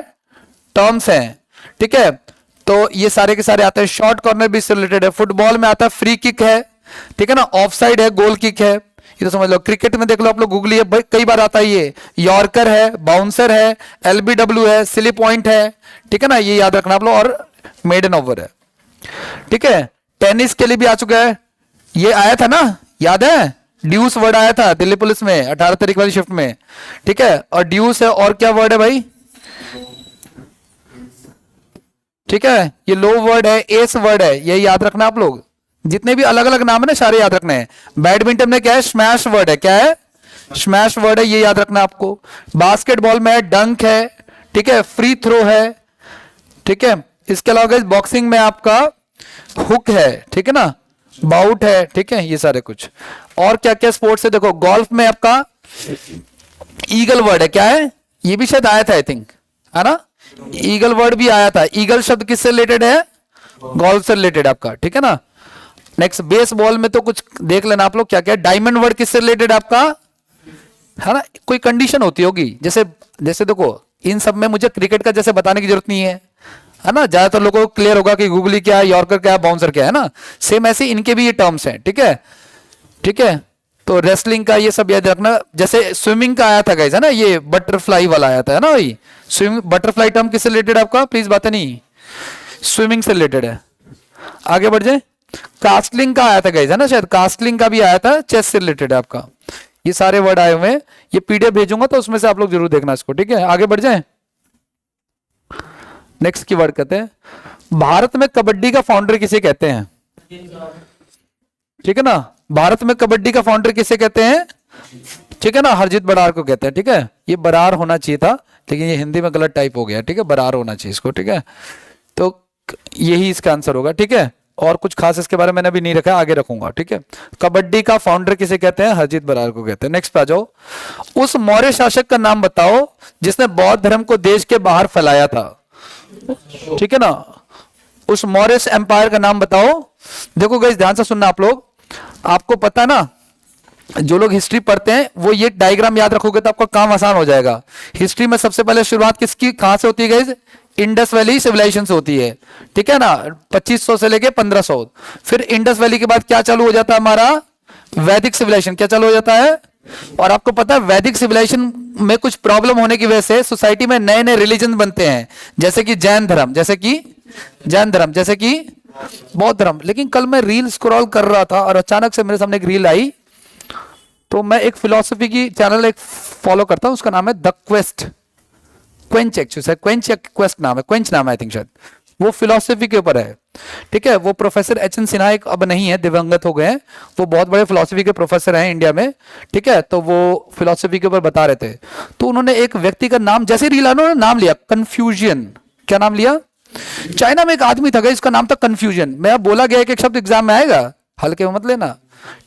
टर्म्स हैं, ठीक है। तो ये सारे के सारे आते हैं। शॉर्ट कॉर्नर भी इससे रिलेटेड है। फुटबॉल में आता है फ्री किक है, ठीक है ना, ऑफ साइड है, गोल किक है, ये तो समझ लो। क्रिकेट में देख लो आप लोग, गूगल कई बार आता है, ये यॉर्कर है, बाउंसर है, एलबीडब्ल्यू है, सिली पॉइंट है, ठीक है ना, ये याद रखना आप लोग। और मेडन ओवर है, ठीक है। टेनिस के लिए भी आ चुका है, ये आया था ना, याद है, ड्यूस वर्ड आया था दिल्ली पुलिस में 18 तारीख वाली शिफ्ट में, ठीक है। और ड्यूस है, और क्या वर्ड है भाई, ठीक है, ये लो वर्ड है, एस वर्ड है, ये याद रखना आप लोग। जितने भी अलग अलग नाम है ना, सारे याद रखने हैं। बैडमिंटन में क्या है, स्मैश वर्ड है, क्या है, स्मैश वर्ड है, ये याद रखना आपको। बास्केटबॉल में डंक है, ठीक है, फ्री थ्रो है, ठीक है। इसके अलावा बॉक्सिंग में आपका हुक है, ठीक है ना, बाउट है, ठीक है, ये सारे कुछ। और क्या क्या स्पोर्ट्स है, देखो गोल्फ में आपका ईगल वर्ड है, क्या है, ये भी शायद आया था आई थिंक, है ना, ईगल वर्ड भी आया था। ईगल शब्द किससे रिलेटेड है, गोल्फ से रिलेटेड आपका, ठीक है ना। नेक्स्ट बेसबॉल में तो कुछ देख लेना आप लोग क्या क्या। डायमंड वर्ड किससे रिलेटेड आपका, है ना, कोई कंडीशन होती होगी, जैसे जैसे देखो इन सब में मुझे क्रिकेट का जैसे बताने की जरूरत नहीं है ना, ज्यादातर लोगों को क्लियर होगा कि गूगली क्या है, यॉर्कर क्या है, बाउंसर क्या है ना। सेम ऐसे इनके भी ये टर्म्स हैं, ठीक है, ठीक है। तो रेसलिंग का ये सब याद रखना। जैसे स्विमिंग का आया था गाइस, है ना, ये बटरफ्लाई वाला आया था, है ना भाई। स्विमिंग बटरफ्लाई टर्म किससे रिलेटेड आपका, प्लीज बातें नहीं, स्विमिंग से रिलेटेड है। आगे बढ़ जाए। कास्टलिंग का आया था गाइस, है ना, शायद कास्टलिंग का भी आया था, चेस से रिलेटेड है आपका। ये सारे वर्ड आए हुए हैं, ये पीडीएफ भेजूंगा तो उसमें से आप लोग जरूर देखना इसको, ठीक है। आगे बढ़ जाए। नेक्स्ट की वर्ड कहते हैं, भारत में कबड्डी का फाउंडर किसे कहते हैं, ठीक है ना, भारत में कबड्डी का फाउंडर किसे कहते हैं, ठीक है ना, हरजीत बरार को कहते हैं, ठीक है। ये बरार होना चाहिए था, लेकिन ये हिंदी में गलत टाइप हो गया, ठीक है, बरार होना चाहिए इसको, ठीक है। तो यही इसका आंसर होगा, ठीक है। और कुछ खास इसके बारे में मैंने अभी नहीं रखा, आगे रखूंगा, ठीक है। कबड्डी का फाउंडर किसे कहते हैं, हरजीत बरार को कहते हैं। नेक्स्ट पे आ जाओ। उस मौर्य शासक का नाम बताओ जिसने बौद्ध धर्म को देश के बाहर फैलाया था, ठीक है ना, उस मौर्य एम्पायर का नाम बताओ। देखो गाइस ध्यान से सुनना आप लोग, आपको पता ना, जो लोग हिस्ट्री पढ़ते हैं वो ये डायग्राम याद रखोगे तो आपका काम आसान हो जाएगा। हिस्ट्री में सबसे पहले शुरुआत किसकी, कहां से होती है गाइस, इंडस वैली सिविलाइजेशन से होती है, ठीक है ना, 2500 से लेके 1500। फिर इंडस वैली के बाद क्या चालू हो जाता है हमारा, वैदिक सिविलाइजेशन, क्या चालू हो जाता है। और आपको पता है वैदिक सिविलाइजेशन में कुछ प्रॉब्लम होने की वजह से सोसाइटी में नए नए रिलीजन बनते हैं, जैसे कि जैन धर्म, जैसे कि जैन धर्म, जैसे कि बौद्ध धर्म। लेकिन कल मैं रील स्क्रॉल कर रहा था और अचानक से मेरे सामने एक रील आई, तो मैं एक फिलॉसफी की चैनल एक फॉलो करता हूं, उसका नाम है the quest, quench actually, quench या क्वेस्ट नाम है, क्वेंच नाम है आई थिंक शायद, वो फिलॉसफी के ऊपर है, ठीक है। वो प्रोफेसर एच एन सिन्हा एक अब नहीं है, दिवंगत हो गए हैं, वो बहुत बड़े फिलॉसफी के प्रोफेसर हैं इंडिया में, ठीक है। तो वो फिलॉसफी के ऊपर बता रहे थे, तो उन्होंने एक व्यक्ति का नाम, जैसे रील उन्होंने नाम लिया कन्फ्यूजन, क्या नाम लिया, चाइना में एक आदमी था, इसका नाम था कन्फ्यूजन। मैं अब बोला गया एक शब्द एग्जाम में आएगा, हल्के में मत लेना,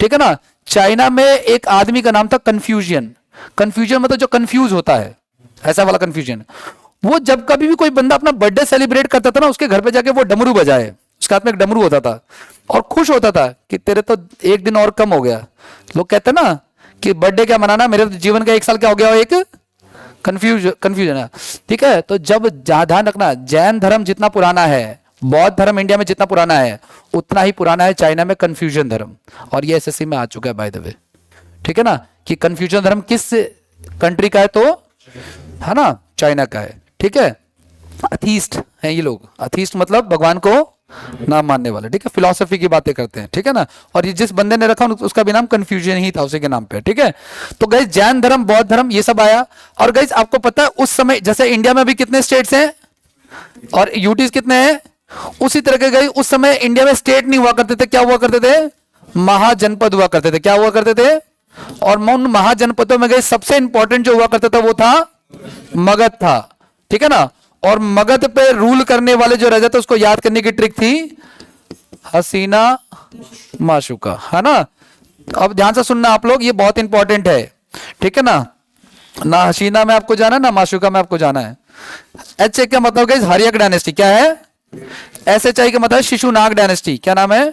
ठीक है ना। चाइना में एक आदमी का नाम था कन्फ्यूजन। कन्फ्यूजन मतलब जो कंफ्यूज होता है, ऐसा वाला कन्फ्यूजन। वो जब कभी भी कोई बंदा अपना बर्थडे सेलिब्रेट करता था ना, उसके घर पे जाके वो डमरू बजाए, उसके हाथ में एक डमरू होता था, और खुश होता था कि तेरे तो एक दिन और कम हो गया। लोग कहते ना कि बर्थडे क्या मनाना, मेरे तो जीवन का एक साल क्या हो गया, एक कंफ्यूजन है, ठीक है। तो जब ध्यान रखना, जैन धर्म जितना पुराना है, बौद्ध धर्म इंडिया में जितना पुराना है, उतना ही पुराना है चाइना में कन्फ्यूजन धर्म। और ये एसएससी में आ चुका है बाय द वे, ठीक है ना, कि कन्फ्यूजन धर्म किस कंट्री का है, तो है ना, चाइना का है, ठीक है। अथीस्ट हैं ये लोग, अथीस्ट मतलब भगवान को ना मानने वाले, ठीक है, फिलॉसफी की बातें करते हैं, ठीक है ना। और ये जिस बंदे ने रखा उसका भी नाम कन्फ्यूजन ही था, उसी के नाम पे, ठीक है। तो गाइस जैन धर्म, बौद्ध धर्म, ये सब आया। और गाइस आपको पता है उस समय जैसे इंडिया में भी कितने स्टेट्स हैं और यूटीज कितने हैं, उसी तरह के गाइस उस समय इंडिया में स्टेट नहीं हुआ करते थे, क्या हुआ करते थे, महाजनपद हुआ करते थे, क्या हुआ करते थे। और उन महाजनपदों में गाइस सबसे इंपॉर्टेंट जो हुआ करता था वो था मगध था, ठीक है ना। और मगध पे रूल करने वाले जो राजा थे उसको याद करने की ट्रिक थी हसीना माशुका, है ना। अब ध्यान से सुनना आप लोग, ये बहुत इंपॉर्टेंट है, ठीक है ना हसीना में आपको जाना है, ना माशुका में आपको जाना है। एच ए का मतलब गाइस हर्यक डायनेस्टी, क्या है, एस एच आई का मतलब शिशुनाग डायनेस्टी, क्या नाम है,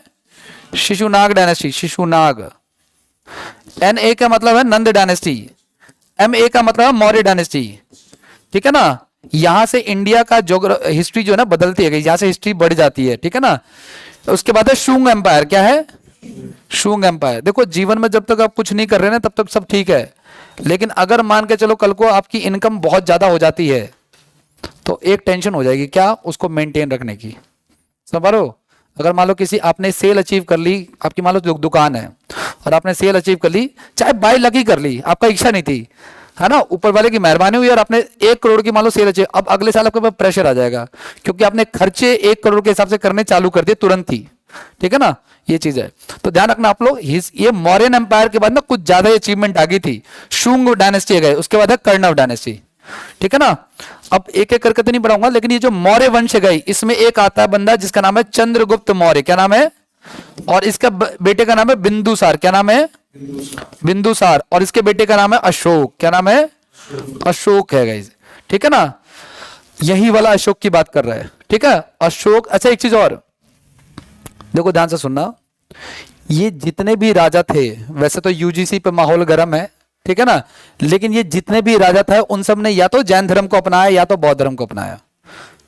Shishunaga dynasty, Shishunaga. N A का मतलब है नंद डायनेस्टी, MA का मतलब मौर्य डायनेस्टी, ठीक है ना। यहां से इंडिया का हिस्ट्री जो है ना बदलती है, यहां से हिस्ट्री बढ़ जाती है, ठीक है ना। उसके बाद है शुंग एम्पायर। क्या है? शुंग एम्पायर। देखो जीवन में जब तक आप कुछ नहीं कर रहे ना तब तक सब ठीक है, लेकिन अगर मान के चलो कल को आपकी इनकम बहुत ज्यादा हो जाती है तो एक टेंशन हो जाएगी, क्या? उसको मेंटेन रखने की। समझ पा रहे हो? अगर मान लो किसी आपने सेल अचीव कर ली, आपकी मान लो दुकान है और आपने सेल अचीव कर ली, चाहे बाय लक ही कर ली, आपका इच्छा नहीं थी, है ना, ऊपर वाले की मेहरबानी हुई और आपने 1 करोड़ की मान लो सेल अचीव। अब अगले साल आपके पास प्रेशर आ जाएगा क्योंकि आपने खर्चे 1 करोड़ के हिसाब से करने चालू कर दिए तुरंत ही, ठीक है ना। ये चीज है, तो ध्यान रखना आप लोग। ये मौर्यन एम्पायर के बाद ना कुछ ज्यादा अचीवमेंट आ गई थी। शुंग डायनेस्टी गए, उसके बाद है कर्णव डायनेस्टी, ठीक है ना। अब एक एक करके तो नहीं पढ़ाऊंगा, लेकिन ये जो मौर्य वंश गई इसमें एक आता है बंदा जिसका नाम है चंद्रगुप्त मौर्य। क्या नाम है? और इसका बेटे का नाम है बिंदुसार। क्या नाम है? बिंदुसार। और इसके बेटे का नाम है अशोक। क्या नाम है? अशोक है गाइस, ठीक है ना। यही वाला अशोक की बात कर रहा है, ठीक है, अशोक। अच्छा एक चीज और देखो, ध्यान से सुनना। ये जितने भी राजा थे, वैसे तो यूजीसी पे माहौल गर्म है, ठीक है ना, लेकिन ये जितने भी राजा थे उन सब ने या तो जैन धर्म को अपनाया या तो बौद्ध धर्म को अपनाया।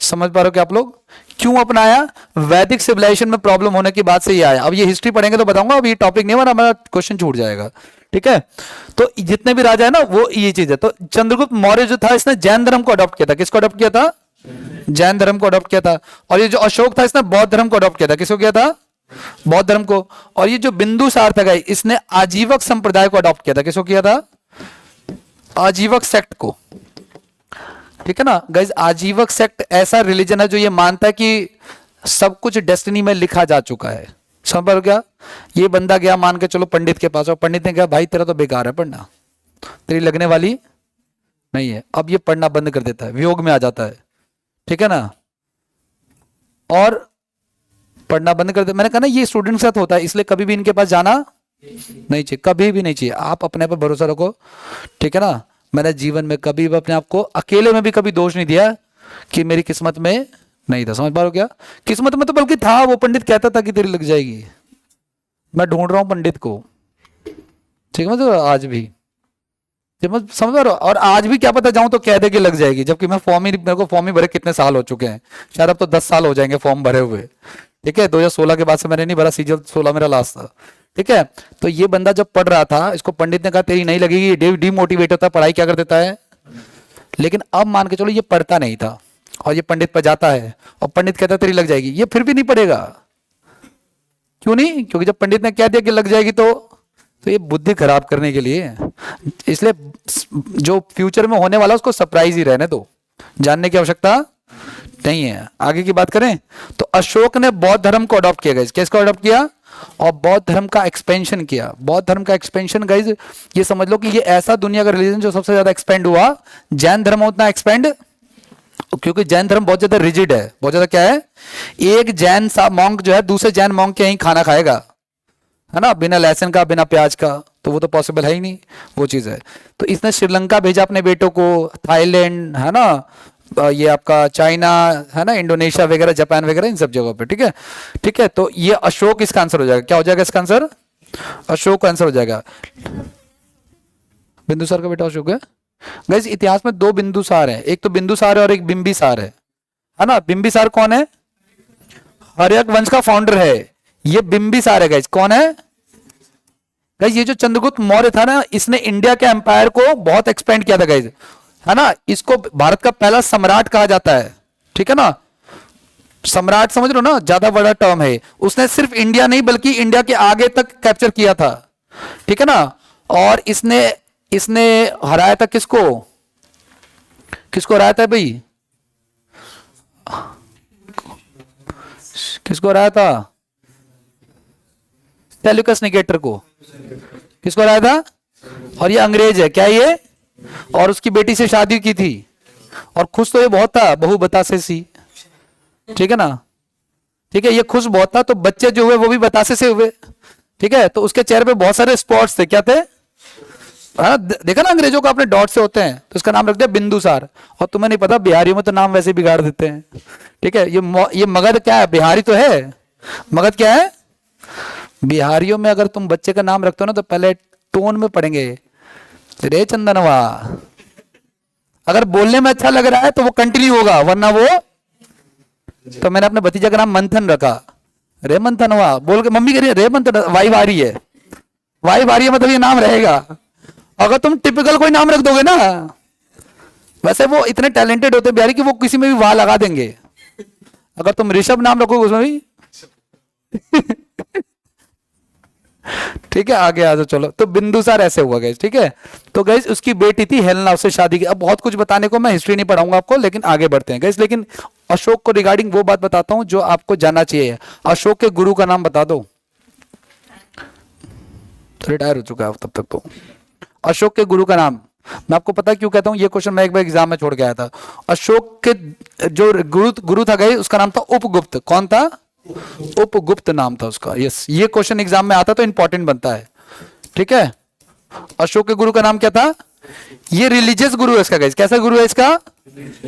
समझ पा रहे हो क्या आप लोग? क्यों अपनाया? वैदिक सिविलाइजेशन में प्रॉब्लम होने की बात से ये आया। अब ये हिस्ट्री पढ़ेंगे तो बताऊंगा, अब ये टॉपिक नहीं हमारा, हमारा क्वेश्चन छूट जाएगा, ठीक है। तो जितने भी राजा है ना वो ये चीज है। तो चंद्रगुप्त मौर्य जो था इसने जैन धर्म को अडॉप्ट किया था। किसको अडॉप्ट किया था? जैन धर्म को अडॉप्ट किया था। और ये जो अशोक था इसने बौद्ध धर्म को अडॉप्ट किया था। किसको किया था? बौद्ध धर्म को। और ये जो बिंदुसार था इसने आजीवक संप्रदाय को अडॉप्ट किया था। किसको किया था? आजीवक सेक्ट को, ठीक है ना गाइज। आजीवक सेक्ट ऐसा रिलीजन है जो ये मानता है कि सब कुछ डेस्टिनी में लिखा जा चुका है। समझ पा रहे हो क्या? ये बंदा गया मान के चलो पंडित के पास, और पंडित ने कहा भाई तेरा तो बेकार है पढ़ना, तेरी लगने वाली नहीं है। अब ये पढ़ना बंद कर देता है, वियोग में आ जाता है, ठीक है ना, और पढ़ना बंद कर देता। मैंने कहा ना ये स्टूडेंट के साथ होता है, इसलिए कभी भी इनके पास जाना नहीं चाहिए, कभी भी नहीं चाहिए। आप अपने पर भरोसा रखो, ठीक है ना। मैंने जीवन में कभी भी अपने आप को अकेले में भी कभी दोष नहीं दिया कि मेरी किस्मत में नहीं था। समझ पा रहे हो क्या? किस्मत में तो बल्कि था, वो पंडित कहता था कि तेरी लग जाएगी। मैं ढूंढ रहा हूं पंडित को, ठीक है, मतलब आज भी समझ पा रहे हो। और आज भी क्या पता जाऊं तो कह दे कि लग जाएगी, जबकि मैं मेरे को फॉर्म ही भरे कितने साल हो चुके हैं, शायद अब तो 10 साल हो जाएंगे फॉर्म भरे हुए, ठीक है। 2016 के बाद से मैंने नहीं भरा, सीजन 16 मेरा लास्ट था, ठीक है। तो ये बंदा जब पढ़ रहा था, इसको पंडित ने कहा तेरी नहीं लगेगी, डीमोटिवेट होता है, पढ़ाई क्या कर देता है। लेकिन अब मान के चलो ये पढ़ता नहीं था और ये पंडित पर जाता है और पंडित कहता है तेरी लग जाएगी, ये फिर भी नहीं पढ़ेगा। क्यों नहीं? क्योंकि जब पंडित ने कह दिया कि लग जाएगी तो ये बुद्धि खराब करने के लिए। इसलिए जो फ्यूचर में होने वाला उसको सरप्राइज ही रहने दो, जानने की आवश्यकता नहीं है। आगे की बात करें तो अशोक ने बौद्ध धर्म को अडॉप्ट किया गाइस। किसको अडॉप्ट किया? और बौद्ध धर्म का एक्सपेंशन किया। बौद्ध धर्म का एक्सपेंशन गाइस, ये समझ लो कि ये ऐसा दुनिया का रिलीजन जो सबसे ज्यादा एक्सपेंड हुआ। जैन धर्म उतना एक्सपेंड, क्योंकि जैन धर्म बहुत ज्यादा रिजिड है, बहुत ज्यादा क्या है, एक जैन सा मॉन्क जो है दूसरे जैन मॉन्क के यहीं खाना खाएगा, है ना, बिना लहसुन का बिना प्याज का, तो वो तो पॉसिबल है ही नहीं, वो चीज है। तो इसने श्रीलंका भेजा अपने बेटों को, थाईलैंड, है ना, ये आपका चाइना, है ना, इंडोनेशिया वगैरह, जापान वगैरह, इन सब जगहों पे, ठीक है, ठीक है। तो ये अशोक इसका आंसर हो जाएगा। क्या हो जाएगा इसका आंसर? अशोक का आंसर हो जाएगा। बिंदुसार का बेटा अशोक है गाइस। इतिहास में 2 बिंदुसार है, एक तो बिंदुसार है और एक बिंबिसार है ना। बिंबिसार कौन है? हर्यक वंश का फाउंडर है। ये बिंबिसार है गाइस। कौन है गाइस? ये जो चंद्रगुप्त मौर्य था ना, इसने इंडिया के एम्पायर को बहुत एक्सपेंड किया था गाइस, है ना। इसको भारत का पहला सम्राट कहा जाता है, ठीक है ना। सम्राट समझ लो ना, ज्यादा बड़ा टर्म है। उसने सिर्फ इंडिया नहीं बल्कि इंडिया के आगे तक कैप्चर किया था, ठीक है ना। और इसने हराया था किसको? किसको हराया था भाई? किसको हराया था? सेल्यूकस निकेटर को। किसको हराया था? और ये अंग्रेज है क्या ये? और उसकी बेटी से शादी की थी, और खुश तो ये बहुत था, बहू बतासे सी, ठीक है ना, ठीक है। ये खुश बहुत था, तो बच्चे जो हुए वो भी बतासे से हुए, ठीक है। तो उसके चेहरे पे बहुत सारे स्पॉट्स थे। क्या थे? देखा ना, अंग्रेजों को अपने डॉट से होते हैं, तो इसका नाम रख दिया बिंदुसार। और तुम्हें नहीं पता, बिहारियों में तो नाम वैसे बिगाड़ देते हैं, ठीक है। ये मगध क्या है? बिहारी तो है, मगध क्या है? बिहारियों में अगर तुम बच्चे का नाम रखते हो ना तो पहले टोन में पढ़ेंगे, रे चंदनवा। अगर बोलने में अच्छा लग रहा है तो वो कंटिन्यू होगा, वरना वो, तो मैंने अपने भतीजे का नाम मंथन रखा, रे मंथनवा बोल के मम्मी कह रही है रे मंथन, वाइफ आ रही है, वाइफ आ रही है मतलब ये नाम रहेगा। अगर तुम टिपिकल कोई नाम रख दोगे ना, वैसे वो इतने टैलेंटेड होते हैं बिहारी कि वो किसी में भी वाह लगा देंगे। अगर तुम ऋषभ नाम रखोगे उसमें भी ठीक है, आगे आ जाओ चलो। तो बिंदुसार ऐसे हुआ गाइस, ठीक है। तो गाइस उसकी बेटी थी हेलेना, उससे शादी की। अब बहुत कुछ बताने को, मैं हिस्ट्री नहीं पढ़ाऊंगा आपको, लेकिन आगे बढ़ते हैं गाइस। लेकिन अशोक को रिगार्डिंग वो बात बताता हूं जो आपको जानना चाहिए। अशोक के गुरु का नाम बता दो। रिटायर हो चुका है तब तक तो। अशोक के गुरु का नाम मैं आपको पता क्यों कहता हूं, ये क्वेश्चन मैं एक बार एग्जाम में छोड़ के आया था। अशोक के जो गुरु था गाइस, उसका नाम था उपगुप्त। कौन था? उपगुप्त नाम था उसका। यस, ये क्वेश्चन एग्जाम में आता तो इंपॉर्टेंट बनता है, ठीक है। अशोक के गुरु का नाम क्या था? ये रिलीजियस गुरु है इसका गाइस। कैसा गुरु है इसका?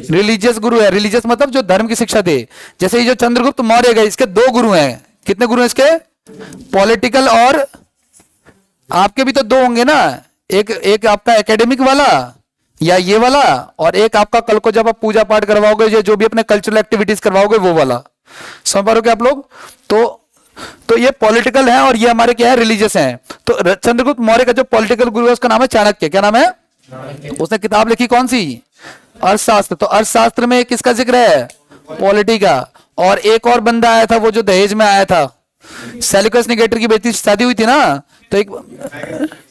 रिलीजियस गुरु है। रिलीजियस मतलब जो धर्म की शिक्षा दे। जैसे ये जो चंद्रगुप्त मौर्य है, इसके दो गुरु हैं। कितने गुरु हैं इसके? पॉलिटिकल, और आपके भी तो दो होंगे ना, एक आपका एकेडमिक वाला या ये वाला, और एक आपका कल को जब आप पूजा पाठ करवाओगे या जो भी अपने कल्चरल एक्टिविटीज करवाओगे वो वाला। समझ पा रहे हो क्या आप लोग? तो ये पॉलिटिकल है और ये हमारे क्या है? रिलीजियस हैं। तो चंद्रगुप्त मौर्य का जो पॉलिटिकल गुरु है उसका नाम है चाणक्य। क्या नाम है? उसने किताब लिखी कौन सी? अर्थशास्त्र। तो अर्थशास्त्र में किसका जिक्र है? पॉलिटी का। और एक और बंदा आया था, वो जो दहेज में आया था, सेल्यूकस निकेटर की बेटी शादी हुई थी ना, तो एक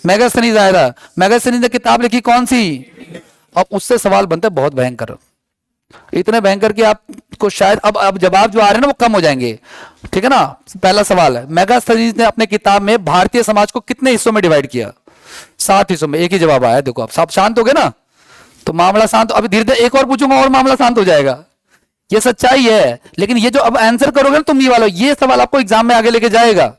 मेगास्थनीज आया था। मेगास्थनीज ने किताब लिखी कौन सी? अब उससे सवाल बनते हैं बहुत भयंकर, इतने भयंकर कि आपको शायद अब जवाब जो आ रहे हैं ना वो कम हो जाएंगे, ठीक है ना। पहला सवाल है, मेगास्थनीज ने अपने किताब में भारतीय समाज को कितने हिस्सों में डिवाइड किया? 7 हिस्सों में। एक ही जवाब आया। देखो आप सब शांत हो गए ना, तो मामला शांत। अभी धीरे धीरे एक और पूछूंगा और मामला शांत हो जाएगा। ये सच्चाई है। लेकिन ये जो अब आंसर करोगे ना तुम, ये वाला, ये सवाल आपको एग्जाम में आगे लेके जाएगा।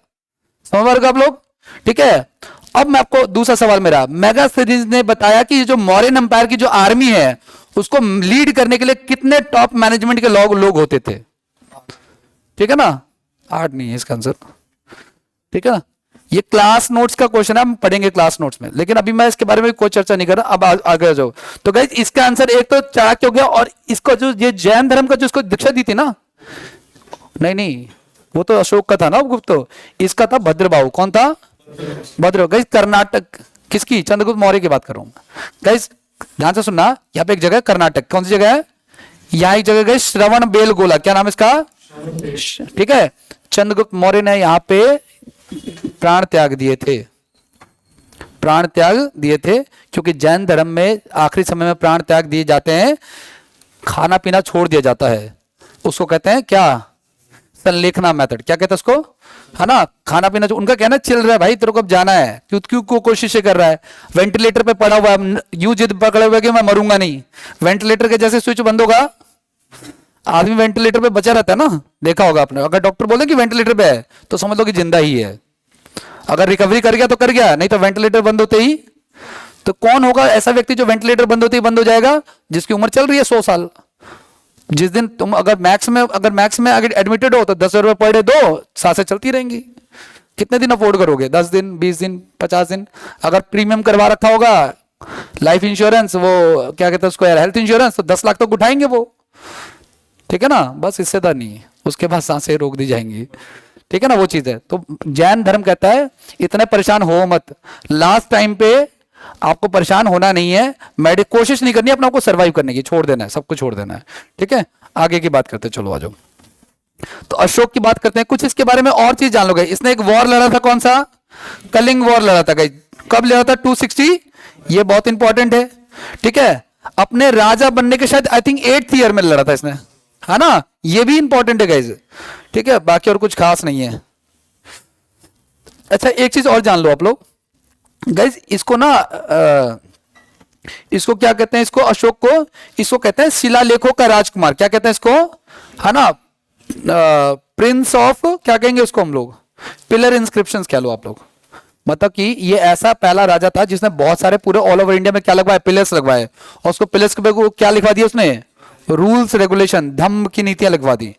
समझ रहे आप लोग? ठीक है। अब मैं आपको दूसरा सवाल मेरा, मेगास्थनीज ने बताया कि जो मौर्यन एम्पायर की जो आर्मी है उसको लीड करने के लिए कितने टॉप मैनेजमेंट के लोग होते थे? ठीक है ना, 8 नहीं है इसका आंसर, ठीक है ना। ये क्लास नोट्स का क्वेश्चन है, हम पढ़ेंगे क्लास नोट्स में, लेकिन अभी मैं इसके बारे में कोई चर्चा नहीं कर रहा। अब आगे जाओ। तो गाइस इसका आंसर एक तो चाणक्य हो गया, और इसको जो ये जैन धर्म का जो इसको दीक्षा दी थी ना, नहीं वो तो अशोक का था ना गुप्त, इसका था भद्रबाहु। कौन था? भद्र। गाइस कर्नाटक किसकी? चंद्रगुप्त मौर्य की बात कर रहा हूं। गाइस ध्यान से सुनना, यहाँ पे एक जगह है कर्नाटक। कौन सी जगह है? यहाँ एक जगह गई श्रवण बेलगोला। क्या नाम है इसका? ठीक है। चंद्रगुप्त मौर्य ने यहाँ पे प्राण त्याग दिए थे। प्राण त्याग दिए थे क्योंकि जैन धर्म में आखिरी समय में प्राण त्याग दिए जाते हैं, खाना पीना छोड़ दिया जाता है। उसको कहते हैं क्या? संलेखना मेथड। क्या कहते हैं उसको? है ना, खाना पीना जो उनका कहना चल रहा है, भाई तेरे को अब जाना है, क्यों क्यों कोशिश कर रहा है? वेंटिलेटर पे पड़ा हुआ है, यूं जिद पकड़े हुए कि मैं मरूंगा नहीं। वेंटिलेटर के जैसे स्विच बंद होगा, आदमी वेंटिलेटर पे बचा रहता है ना, देखा होगा आपने। अगर डॉक्टर बोले कि वेंटिलेटर पे है तो समझ लो कि जिंदा ही है। अगर रिकवरी कर गया तो कर गया, नहीं तो वेंटिलेटर बंद होते ही। तो कौन होगा ऐसा व्यक्ति जो वेंटिलेटर बंद होते ही बंद हो जाएगा? जिसकी उम्र चल रही है 100 साल। जिस दिन तुम अगर मैक्स में अगर एडमिटेड हो तो 10 रुपए पर डे दो, सांसें चलती रहेंगी। कितने दिन अफोर्ड करोगे? 10 दिन, 20 दिन, 50 दिन? अगर प्रीमियम करवा रखा होगा लाइफ इंश्योरेंस, वो क्या कहते हैं उसको यार, हेल्थ इंश्योरेंस, तो 10 लाख तो उठाएंगे वो, ठीक है ना। बस इससे तो नहीं, उसके बाद सांसें रोक दी जाएंगी, ठीक है ना, वो चीज है। तो जैन धर्म कहता है इतने परेशान हो मत, लास्ट टाइम पे आपको परेशान होना नहीं है, कोशिश नहीं करनी अपने आपको सर्वाइव करने की, छोड़ देना है, सब कुछ छोड़ देना है, ठीक है। आगे की बात करते हैं, चलो आ जाओ। तो अशोक की बात करते हैं, कुछ इसके बारे में और चीज जान लो। गए इसने एक वॉर लड़ा था, कौन सा? कलिंग वॉर लड़ा था। गई कब लड़ा था? 260। ये बहुत इंपॉर्टेंट है, ठीक है। अपने राजा बनने के शायद आई थिंक 8th ईयर में लड़ा था इसने, है ना। ये भी इंपॉर्टेंट है गाइस, ठीक है। बाकी और कुछ खास नहीं है। अच्छा एक चीज और जान लो आप लोग गाइस, इसको ना इसको क्या कहते हैं? इसको अशोक को, इसको कहते हैं शिलालेखों का राजकुमार। क्या कहते हैं इसको? है ना, प्रिंस ऑफ, क्या कहेंगे उसको हम लोग? पिलर इंस्क्रिप्शंस कह लो आप लोग। मतलब कि ये ऐसा पहला राजा था जिसने बहुत सारे पूरे ऑल ओवर इंडिया में क्या लगवाए? पिलर्स लगवाए। और उसको पिलर्स के क्या लिखवा दिया उसने? रूल्स रेगुलेशन, धम्म की नीतियां लिखवा दी,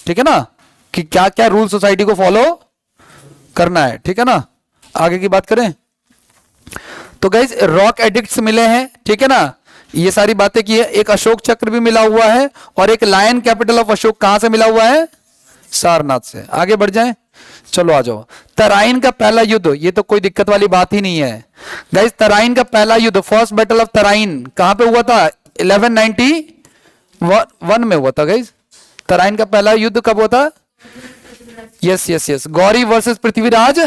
ठीक है ना, कि क्या क्या रूल सोसाइटी को फॉलो करना है, ठीक है ना। आगे की बात करें तो गाइज रॉक एडिक्ट्स मिले हैं, ठीक है ना, ये सारी बातें की है। एक अशोक चक्र भी मिला हुआ है और एक लायन कैपिटल ऑफ अशोक कहां से मिला हुआ है? सारनाथ से। आगे बढ़ जाएं, चलो आ जाओ। तराइन का पहला युद्ध, ये तो कोई दिक्कत वाली बात ही नहीं है गाइज। तराइन का पहला युद्ध, फर्स्ट बैटल ऑफ तराइन कहां पे हुआ था? 1191 में हुआ था गाइज। तराइन का पहला युद्ध कब हुआ था? Yes yes yes, Ghori versus Prithviraj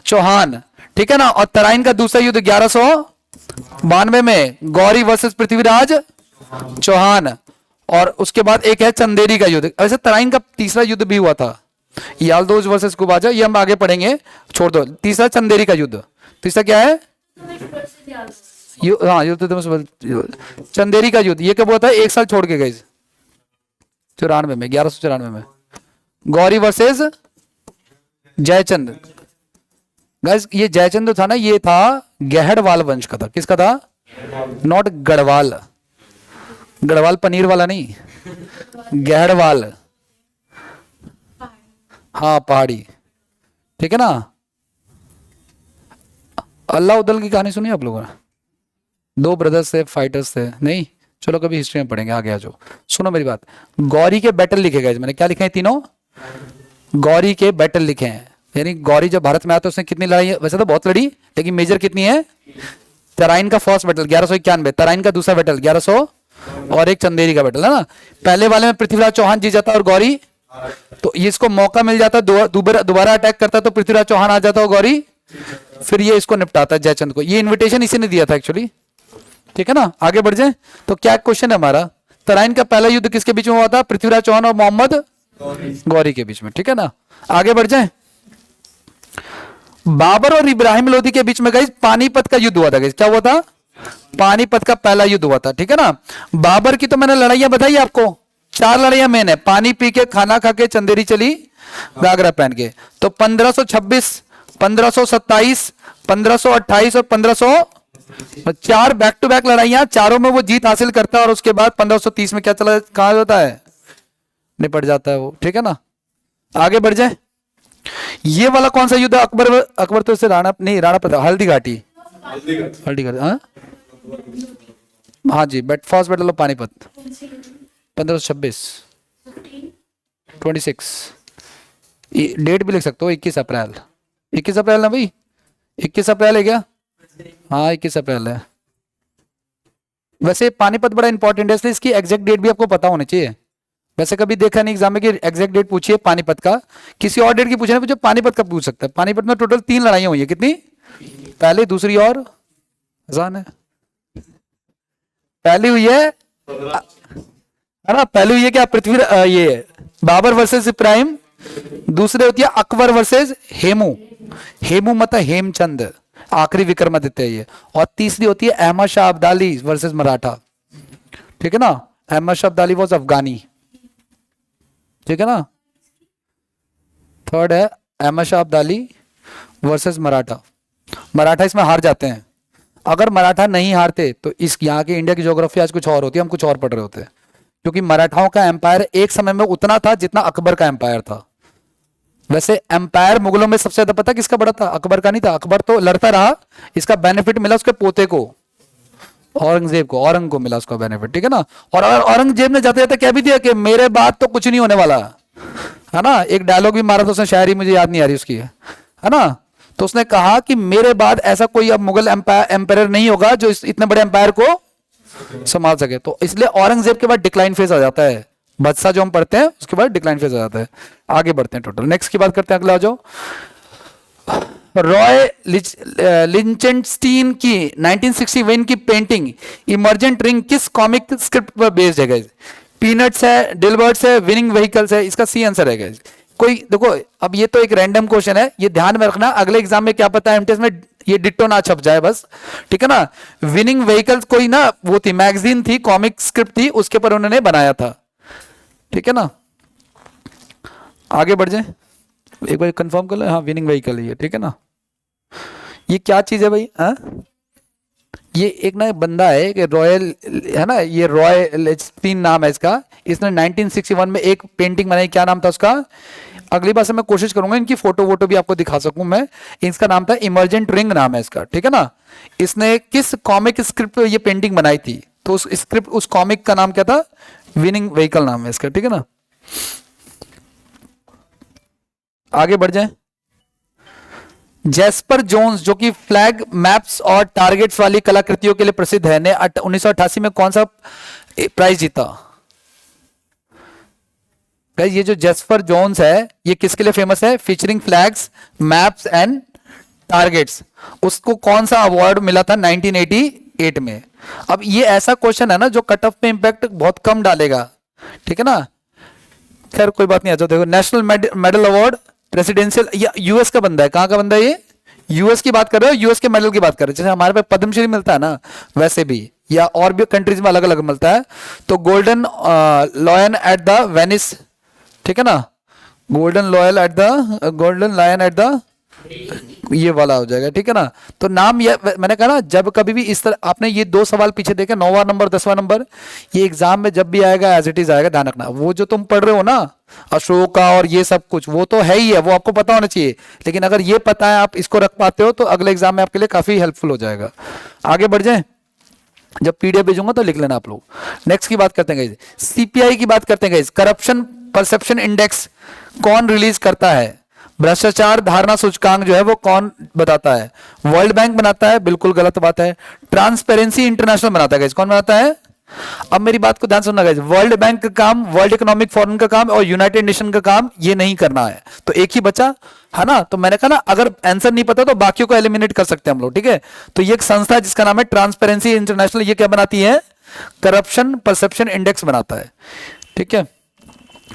Chauhan, ठीक है ना। और तराइन का दूसरा युद्ध 1192 में, गौरी वर्सेस पृथ्वीराज चौहान। और उसके बाद एक है चंदेरी का युद्ध। वैसे तराइन का तीसरा युद्ध भी हुआ था, याल्दोज वर्सेस कुबाजा, ये हम आगे पढ़ेंगे, छोड़ दो। तीसरा चंदेरी का युद्ध, तीसरा क्या है? हाँ युद्ध चंदेरी का युद्ध, ये कब हुआ था? एक साल छोड़ के गए, 94 में, 1194 में, गौरी वर्सेस जयचंद। गाइस ये जयचंद था ना, ये था गहड़वाल वंश का था। किसका था? नॉट गढ़वाल, गढ़वाल पनीर वाला नहीं, गहड़वाल, हाँ पहाड़ी, ठीक है ना। अल्लाह उदल की कहानी सुनी आप लोगों ने? दो ब्रदर्स थे, फाइटर्स थे, नहीं? चलो कभी हिस्ट्री में पढ़ेंगे, आगे आ जाओ। सुनो मेरी बात, गौरी के बैटल लिखे गए, मैंने क्या लिखे हैं? तीनों गौरी के बैटल लिखे हैं। यानी गौरी जब भारत में आया तो उसने कितनी लड़ाई, वैसे तो बहुत लड़ी, लेकिन मेजर कितनी है? तराइन का फर्स्ट बैटल 1191, तराइन का दूसरा बैटल 1100 और एक चंदेरी का बैटल, है ना। पहले वाले में पृथ्वीराज चौहान जीत जाता और गौरी, तो ये इसको मौका मिल जाता, दोबारा अटैक करता तो पृथ्वीराज चौहान आ जाता और गौरी, फिर ये इसको निपटाता जयचंद को। ये इन्विटेशन इसी ने दिया था एक्चुअली, ठीक है ना। आगे बढ़ जाए तो क्या क्वेश्चन है हमारा? तराइन का पहला युद्ध किसके बीच में हुआ था? पृथ्वीराज चौहान और मोहम्मद गौरी के बीच में, ठीक है ना। आगे बढ़ जाए, बाबर और इब्राहिम लोदी के बीच में गाइस पानीपत का युद्ध हुआ था। गाइस क्या हुआ था? पानीपत का पहला युद्ध हुआ था, ठीक है ना। बाबर की तो मैंने लड़ाइयां बताई आपको, 4 लड़ाइयां मेन है। पानी पी के, खाना खा के, चंदेरी चली, घाघरा पहन के। तो 1526, 1527, 1528 और 1500, 4 बैक टू बैक लड़ाइयां, चारों में वो जीत हासिल करता है। और उसके बाद 1530 में क्या चला, कहां जाता है? निपट जाता है वो, ठीक है ना। आगे बढ़ जाए, ये वाला कौन सा युद्ध? अकबर तो इससे राणा नहीं, राणा पता, हल्दी घाटी, हल्दी घाटी, हाँ जी। But first battle of Panipat 1526, 26, date भी लिख सकते हो, 21 अप्रैल, 21 अप्रैल ना भाई, 21 अप्रैल है क्या? हाँ 21 अप्रैल है। वैसे पानीपत बड़ा इंपॉर्टेंट है, इसलिए इसकी एग्जैक्ट डेट भी आपको पता होनी चाहिए। वैसे कभी देखा नहीं एग्जाम में कि एग्जैक्ट डेट पूछिए पानीपत का, किसी और डेट की पूछे ना, पूछे पानीपत का पूछ सकता है। पानीपत में टोटल 3 लड़ाइयां हुई है, कितनी? पहली, दूसरी और आसान है। पहली हुई है ना, पहली हुई है क्या? पृथ्वी, ये बाबर वर्सेस इब्राहिम। दूसरे होती है अकबर वर्सेस हेमू, हेमू मतलब हेमचंद, आखिरी विक्रमादित्य ये। और तीसरी होती है अहमद शाह अब्दाली वर्सेस मराठा, ठीक है ना। अहमद शाह अब्दाली वॉज अफगानी, ठीक है ना। थर्ड है अहमद शाह अब्दाली वर्सेस मराठा। मराठा इसमें हार जाते हैं। अगर मराठा नहीं हारते तो इस यहाँ की इंडिया की ज्योग्राफी आज कुछ और होती, हम कुछ और पढ़ रहे होते, क्योंकि मराठाओं का एम्पायर एक समय में उतना था जितना अकबर का एम्पायर था। वैसे एम्पायर मुगलों में सबसे ज्यादा पता किसका बड़ा था? अकबर का नहीं था। अकबर तो लड़ता रहा, इसका बेनिफिट मिला उसके पोते को, औरंगजेब को, औरंग को मिला उसका बेनिफिट, ठीक है ना। और औरंगजेब ने जाते जाते क्या भी दिया कि मेरे बाद तो कुछ नहीं होने वाला, है ना। एक डायलॉग भी मारा था उसने, शायरी मुझे याद नहीं आ रही उसकी, है ना। तो उसने कहा कि मेरे बाद ऐसा कोई अब मुगल एम्पायर नहीं होगा जो इतने बड़े एम्पायर को संभाल सके। तो इसलिए औरंगजेब के बाद डिक्लाइन फेज आ जाता है, बदशाह जो हम पढ़ते हैं उसके बाद डिक्लाइन फेज आ जाता है। आगे बढ़ते हैं, टोटल नेक्स्ट की बात करते हैं, अगला आ जाओ। रॉय लिंचेनस्टीन की 1961 की पेंटिंग इमर्जेंट रिंग किस कॉमिक स्क्रिप्ट पर बेस्ड है गाइस? पीनट्स है, डिलबर्ट्स है, विनिंग व्हीकल्स है, इसका सी आंसर है गाइस। कोई देखो, अब ये तो एक रैंडम क्वेश्चन है, ये ध्यान में रखना, अगले एग्जाम में क्या पता है एमटीएस में ये डिट्टो ना छप जाए बस, ठीक है ना। विनिंग व्हीकल्स कोई ना वो थी, मैगजीन थी, कॉमिक स्क्रिप्ट थी, उसके पर उन्होंने बनाया था, ठीक है ना। आगे बढ़ जाए, एक बार कंफर्म कर लो, हाँ विनिंग व्हीकल है ये, ठीक है ना। ये क्या चीज है भाई? हाँ ये एक ना बंदा है कि रॉयल है ना, ये रॉयल 3 नाम है इसका। इसने 1961 में एक पेंटिंग बनाई, क्या नाम था उसका? अगली बार से मैं कोशिश करूंगा इनकी फोटो वोटो भी आपको दिखा सकूं मैं। इसका नाम था इमर्जेंट रिंग, नाम है इसका, ठीक है ना। इसने किस कॉमिक स्क्रिप्ट पे ये पेंटिंग बनाई थी? तो उस स्क्रिप्ट, उस कॉमिक का नाम क्या था? विनिंग व्हीकल नाम है इसका, ठीक है ना। आगे बढ़ जाए। जैस्पर जोन्स जो कि फ्लैग मैप्स और टारगेट्स वाली कलाकृतियों के लिए प्रसिद्ध है, ने 1988 में कौन सा प्राइज जीता? ये जो जैस्पर जोन्स है ये किसके लिए फेमस है? Featuring flags, maps and targets. उसको कौन सा अवार्ड मिला था 1988 में? अब ये ऐसा क्वेश्चन है ना जो कट ऑफ पे इंपैक्ट बहुत कम डालेगा, ठीक है ना। खैर कोई बात नहीं, आ जाओ। देखो, नेशनल मेडल अवार्ड, प्रेसिडेंशियल, या यूएस का बंदा है। कहां का बंदा है ये? यूएस की बात कर रहे हो, यूएस के मेडल की बात कर रहे हो। जैसे हमारे पे पद्मश्री मिलता है ना, वैसे भी, या और भी कंट्रीज में अलग अलग मिलता है। तो golden lion at the Venice, ठीक है ना, गोल्डन लायन एट द, ये वाला हो जाएगा, ठीक है ना। तो नाम ये मैंने कहा ना, जब कभी भी इस तरह आपने ये 2 सवाल पीछे देखे, 9वां नंबर 10वां नंबर, ये एग्जाम में जब भी आएगा एज इट इज आएगा, ध्यान रखना। वो जो तुम पढ़ रहे हो ना अशोका और ये सब कुछ, वो तो है ही है, वो आपको पता होना चाहिए। लेकिन अगर ये पता है, आप इसको रख पाते हो, तो अगले एग्जाम में आपके लिए काफी हेल्पफुल हो जाएगा। आगे बढ़ जाए, जब पीडीएफ भेजूंगा तो लिख लेना आप लोग। नेक्स्ट की बात करते हैं गाइस, सीपीआई की बात करते हैं गाइस। करप्शन परसेप्शन इंडेक्स कौन रिलीज करता है? भ्रष्टाचार धारणा सूचकांक जो है वो कौन बताता है? वर्ल्ड बैंक बनाता है, बिल्कुल गलत बात है। ट्रांसपेरेंसी इंटरनेशनल बनाता है गाइस, कौन बनाता है? अब मेरी बात को ध्यान सुनना गाइस, वर्ल्ड बैंक का काम, वर्ल्ड इकोनॉमिक फोरम का काम और यूनाइटेड नेशन का काम ये नहीं करना है, तो एक ही बचा है ना। तो मैंने कहा ना, अगर आंसर नहीं पता तो बाकियों को एलिमिनेट कर सकते हैं हम लोग, ठीक है। तो ये एक संस्था है जिसका नाम है ट्रांसपेरेंसी इंटरनेशनल। ये क्या बनाती है? करप्शन परसेप्शन इंडेक्स बनाता है, ठीक है।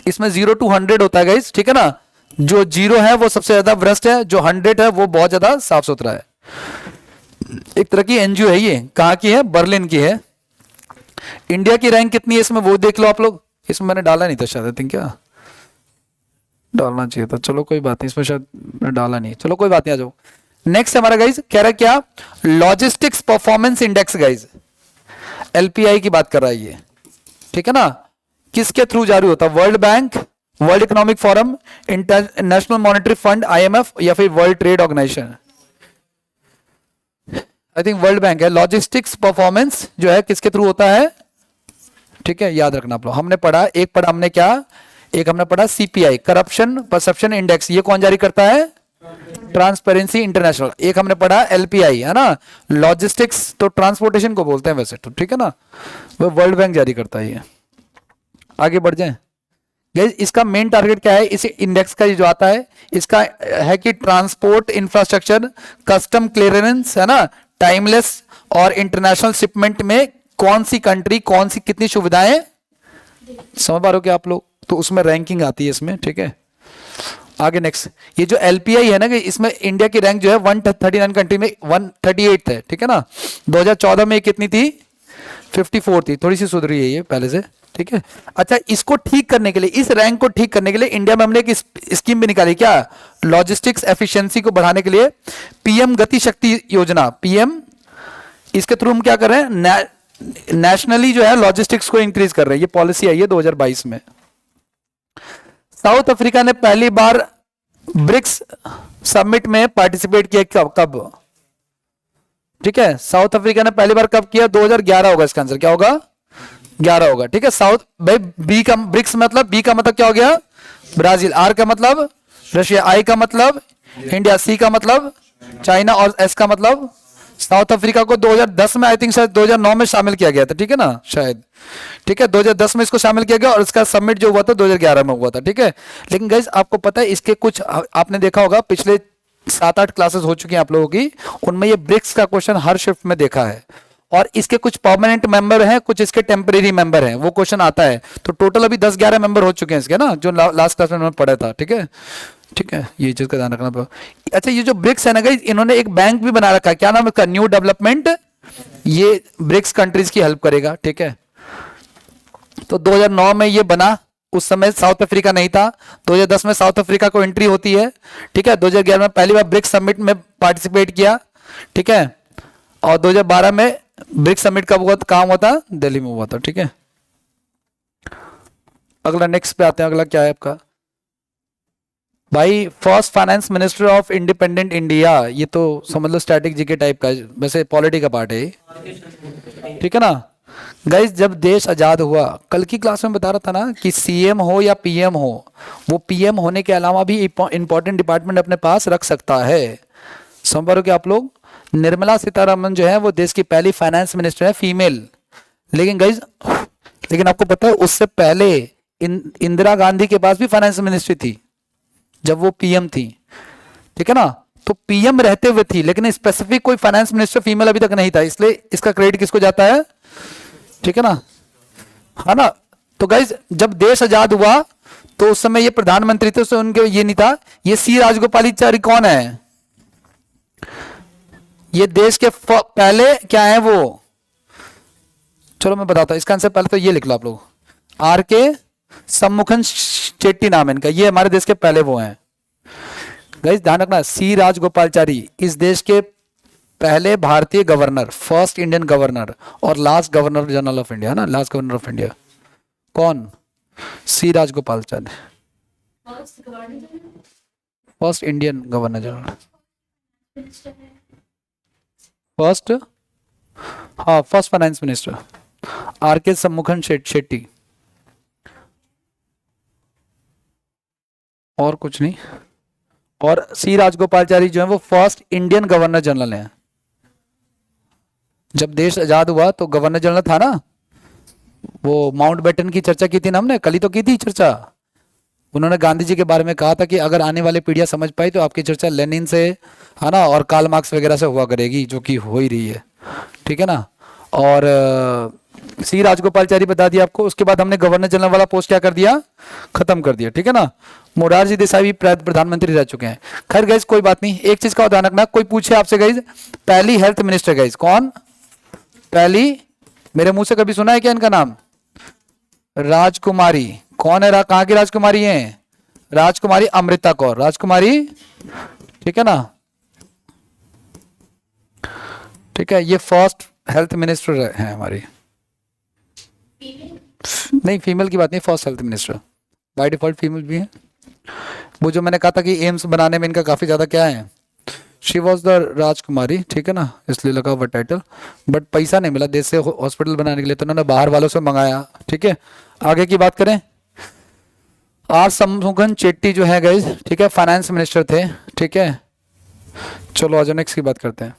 इसमें 0 to 100 होता है गाइस, ठीक है ना। जो 0 है वो सबसे ज्यादा भ्रष्ट है, जो 100 है वो बहुत ज्यादा साफ सुथरा है। एक तरह की एनजीओ है ये। कहां की है? बर्लिन की है। इंडिया की रैंक कितनी है इसमें वो देख लो आप लोग। इसमें मैंने डाला नहीं था शायद, आई थिंक, क्या डालना चाहिए था, चलो कोई बात नहीं, इसमें शायद मैंने डाला नहीं, चलो कोई बात नहीं, आ जाओ। नेक्स्ट हमारा गाइज कह रहा है क्या? Logistics performance index guys, LPI की बात कर रहा है ये, ठीक है ना। किसके थ्रू जारी होता है? World Bank, World Economic Forum, International Monetary Fund IMF, या फिर World Trade Organization? I think World Bank है। लॉजिस्टिक्स परफॉर्मेंस जो है किसके थ्रू होता है? ठीक है, याद रखना आप लोग। हमने पढ़ा, एक पढ़ा हमने क्या, एक हमने पढ़ा सीपीआई, करप्शन परसेप्शन इंडेक्स, ये कौन जारी करता है? Transparency international. एक हमने पढ़ा एलपीआई, है ना, लॉजिस्टिक्स तो ट्रांसपोर्टेशन को बोलते हैं वैसे तो, ठीक है ना, वो वर्ल्ड बैंक जारी करता है ये। आगे बढ़ जाए, इसका मेन टारगेट क्या है? इस इंडेक्स का जो आता है इसका है कि ट्रांसपोर्ट इंफ्रास्ट्रक्चर, कस्टम क्लियरेंस, है ना, टाइमलेस और इंटरनेशनल शिपमेंट में कौन सी कंट्री कौन सी कितनी सुविधाएं, समझ पा रहे हो क्या आप लोग? तो उसमें रैंकिंग आती है इसमें, ठीक है। आगे नेक्स्ट, ये जो एलपीआई है ना, इसमें इंडिया की रैंक जो है 139 कंट्री में 138 है, ठीक है ना। 2014 में कितनी थी? 54 थी, थोड़ी सी सुधरी है ये पहले से, ठीक है। अच्छा, इसको ठीक करने के लिए, इस रैंक को ठीक करने के लिए इंडिया में हमने एक स्कीम भी निकाली, क्या? लॉजिस्टिक्स एफिशिएंसी को बढ़ाने के लिए पीएम गति शक्ति योजना, पीएम, इसके थ्रू हम क्या कर रहे हैं? नेशनली जो है लॉजिस्टिक्स को इंक्रीज कर रहे हैं। ये पॉलिसी आई है 2022 में। साउथ अफ्रीका ने पहली बार ब्रिक्स समिट में पार्टिसिपेट किया कब? ठीक है, साउथ अफ्रीका ने पहली बार कब किया? 2011 होगा इसका आंसर, क्या होगा? 11 होगा, ठीक है। साउथ भाई, बी का ब्रिक्स मतलब, बी का मतलब क्या हो गया? ब्राजील, आर का मतलब रशिया, आई का मतलब इंडिया, सी का मतलब चाइना और एस का मतलब साउथ अफ्रीका को 2010 में, आई थिंक शायद 2009 में शामिल किया गया था, ठीक है ना, शायद, ठीक है। 2010 में इसको शामिल किया गया और इसका समिट जो हुआ था 2011 में हुआ था, ठीक है। लेकिन गाइस आपको पता है इसके कुछ, आपने देखा होगा पिछले 7-8 क्लासेस हो चुकी हैं आप लोगों की, उनमें ये ब्रिक्स का क्वेश्चन हर शिफ्ट में देखा है। और इसके कुछ परमानेंट मेंबर हैं, कुछ इसके टेम्परेरी मेंबर हैं, वो क्वेश्चन आता है। तो टोटल अभी 10-11 मेंबर हो चुके हैं इसके ना, जो लास्ट क्लास में पढ़ा था, ठीक है, ठीक है, ये चीज का ध्यान रखना पड़ेगा। अच्छा, ये जो ब्रिक्स है ना गाइस, इन्होंने एक बैंक भी बना रखा है, क्या नाम है इसका? न्यू डेवलपमेंट, ये ब्रिक्स कंट्रीज की हेल्प करेगा, ठीक है। तो 2009 में ये बना, उस समय साउथ अफ्रीका नहीं था। 2010 में साउथ अफ्रीका को एंट्री होती है, ठीक है। 2011 में पहली बार ब्रिक्स समिट में पार्टिसिपेट किया, ठीक है। और 2012 में ब्रिक्स समिट कब हुआ, कहाँ हुआ था, दिल्ली में हुआ था। ठीक है, अगला नेक्स्ट पे आते हैं। अगला क्या है आपका भाई, first finance minister of independent India. ये तो समझ लो स्टैटिक जीके टाइप का, वैसे पॉलिटी का पार्ट है ये। ठीक है ना गाइज, जब देश आजाद हुआ, कल की क्लास में बता रहा था ना कि सीएम हो या पीएम हो, वो पीएम होने के अलावा भी इंपॉर्टेंट डिपार्टमेंट अपने पास रख सकता है। समझ पा रहे हो कि आप लोग? निर्मला सीतारमन जो है वो देश की पहली फाइनेंस मिनिस्टर है, फीमेल। लेकिन गाइज, लेकिन आपको पता है उससे पहले इंदिरा गांधी के पास भी फाइनेंस मिनिस्ट्री थी जब वो पीएम थी। ठीक है ना, तो पीएम रहते हुए थी, लेकिन स्पेसिफिक कोई फाइनेंस मिनिस्टर फीमेल अभी तक नहीं था, इसलिए इसका क्रेडिट किसको जाता है? ठीक है ना, है ना। तो गाइज, जब देश आजाद हुआ तो उस समय ये प्रधानमंत्री थे, उससे उनके ये नहीं था। ये सी राजगोपालाचारी कौन है? ये देश के पहले क्या है वो, चलो मैं बताता हूं इसका आंसर। पहले तो ये लिख लो आप लोग, आर के सम्मुखन चेट्टी नाम इनका, ये हमारे देश के पहले वो हैं। गाइस ध्यान रखना, सी राजगोपालाचारी इस देश के पहले भारतीय गवर्नर, फर्स्ट इंडियन गवर्नर और last governor general of India, ना लास्ट गवर्नर ऑफ इंडिया कौन? C Rajagopalachari, first Indian governor general, first, हाँ first finance minister R K Shanmukham Shetty, और कुछ नहीं। और सी राजगोपालाचारी जो है वो फर्स्ट इंडियन गवर्नर जनरल है। जब देश आजाद हुआ तो गवर्नर जनरल था ना, वो माउंटबेटन की चर्चा की थी ना हमने, कल ही तो की थी चर्चा। उन्होंने गांधी जी के बारे में कहा था कि अगर आने वाली पीढ़ियां समझ पाई तो आपकी चर्चा लेनिन से, है ना, और कार्ल मार्क्स वगैरह से हुआ करेगी, जो कि हो ही रही है। ठीक है ना। और सी राजगोपालाचारी बता दिया आपको। उसके बाद हमने गवर्नर जनरल वाला पोस्ट क्या कर दिया, खत्म कर दिया। ठीक है ना। मोरारजी देसाई भी प्रधानमंत्री रह चुके हैं। खैर गाइज कोई बात नहीं, एक चीज का ध्यान रखना, कोई पूछे आपसे गाइज पहली हेल्थ मिनिस्टर गाइज कौन? पहली, मेरे मुंह से कभी सुना है क्या इनका नाम? राजकुमारी। कौन है? कहां की राजकुमारी है? राजकुमारी अमृता कौर, राजकुमारी। ठीक है ना। ठीक है, ये फर्स्ट हेल्थ मिनिस्टर है हमारी। नहीं फीमेल की बात नहीं, first health minister, by default female भी है। वो जो मैंने कहा था कि एम्स बनाने में इनका काफी ज्यादा क्या है, शी वॉज द राजकुमारी। ठीक है ना, इसलिए लगा हुआ टाइटल, बट पैसा नहीं मिला देश से हॉस्पिटल बनाने के लिए, तो उन्होंने बाहर वालों से मंगाया। ठीक है, आगे की बात करें। आर सम्मुखन चेट्टी जो है गाइज, ठीक है, फाइनेंस मिनिस्टर थे। ठीक है, चलो आज नेक्स्ट की बात करते हैं।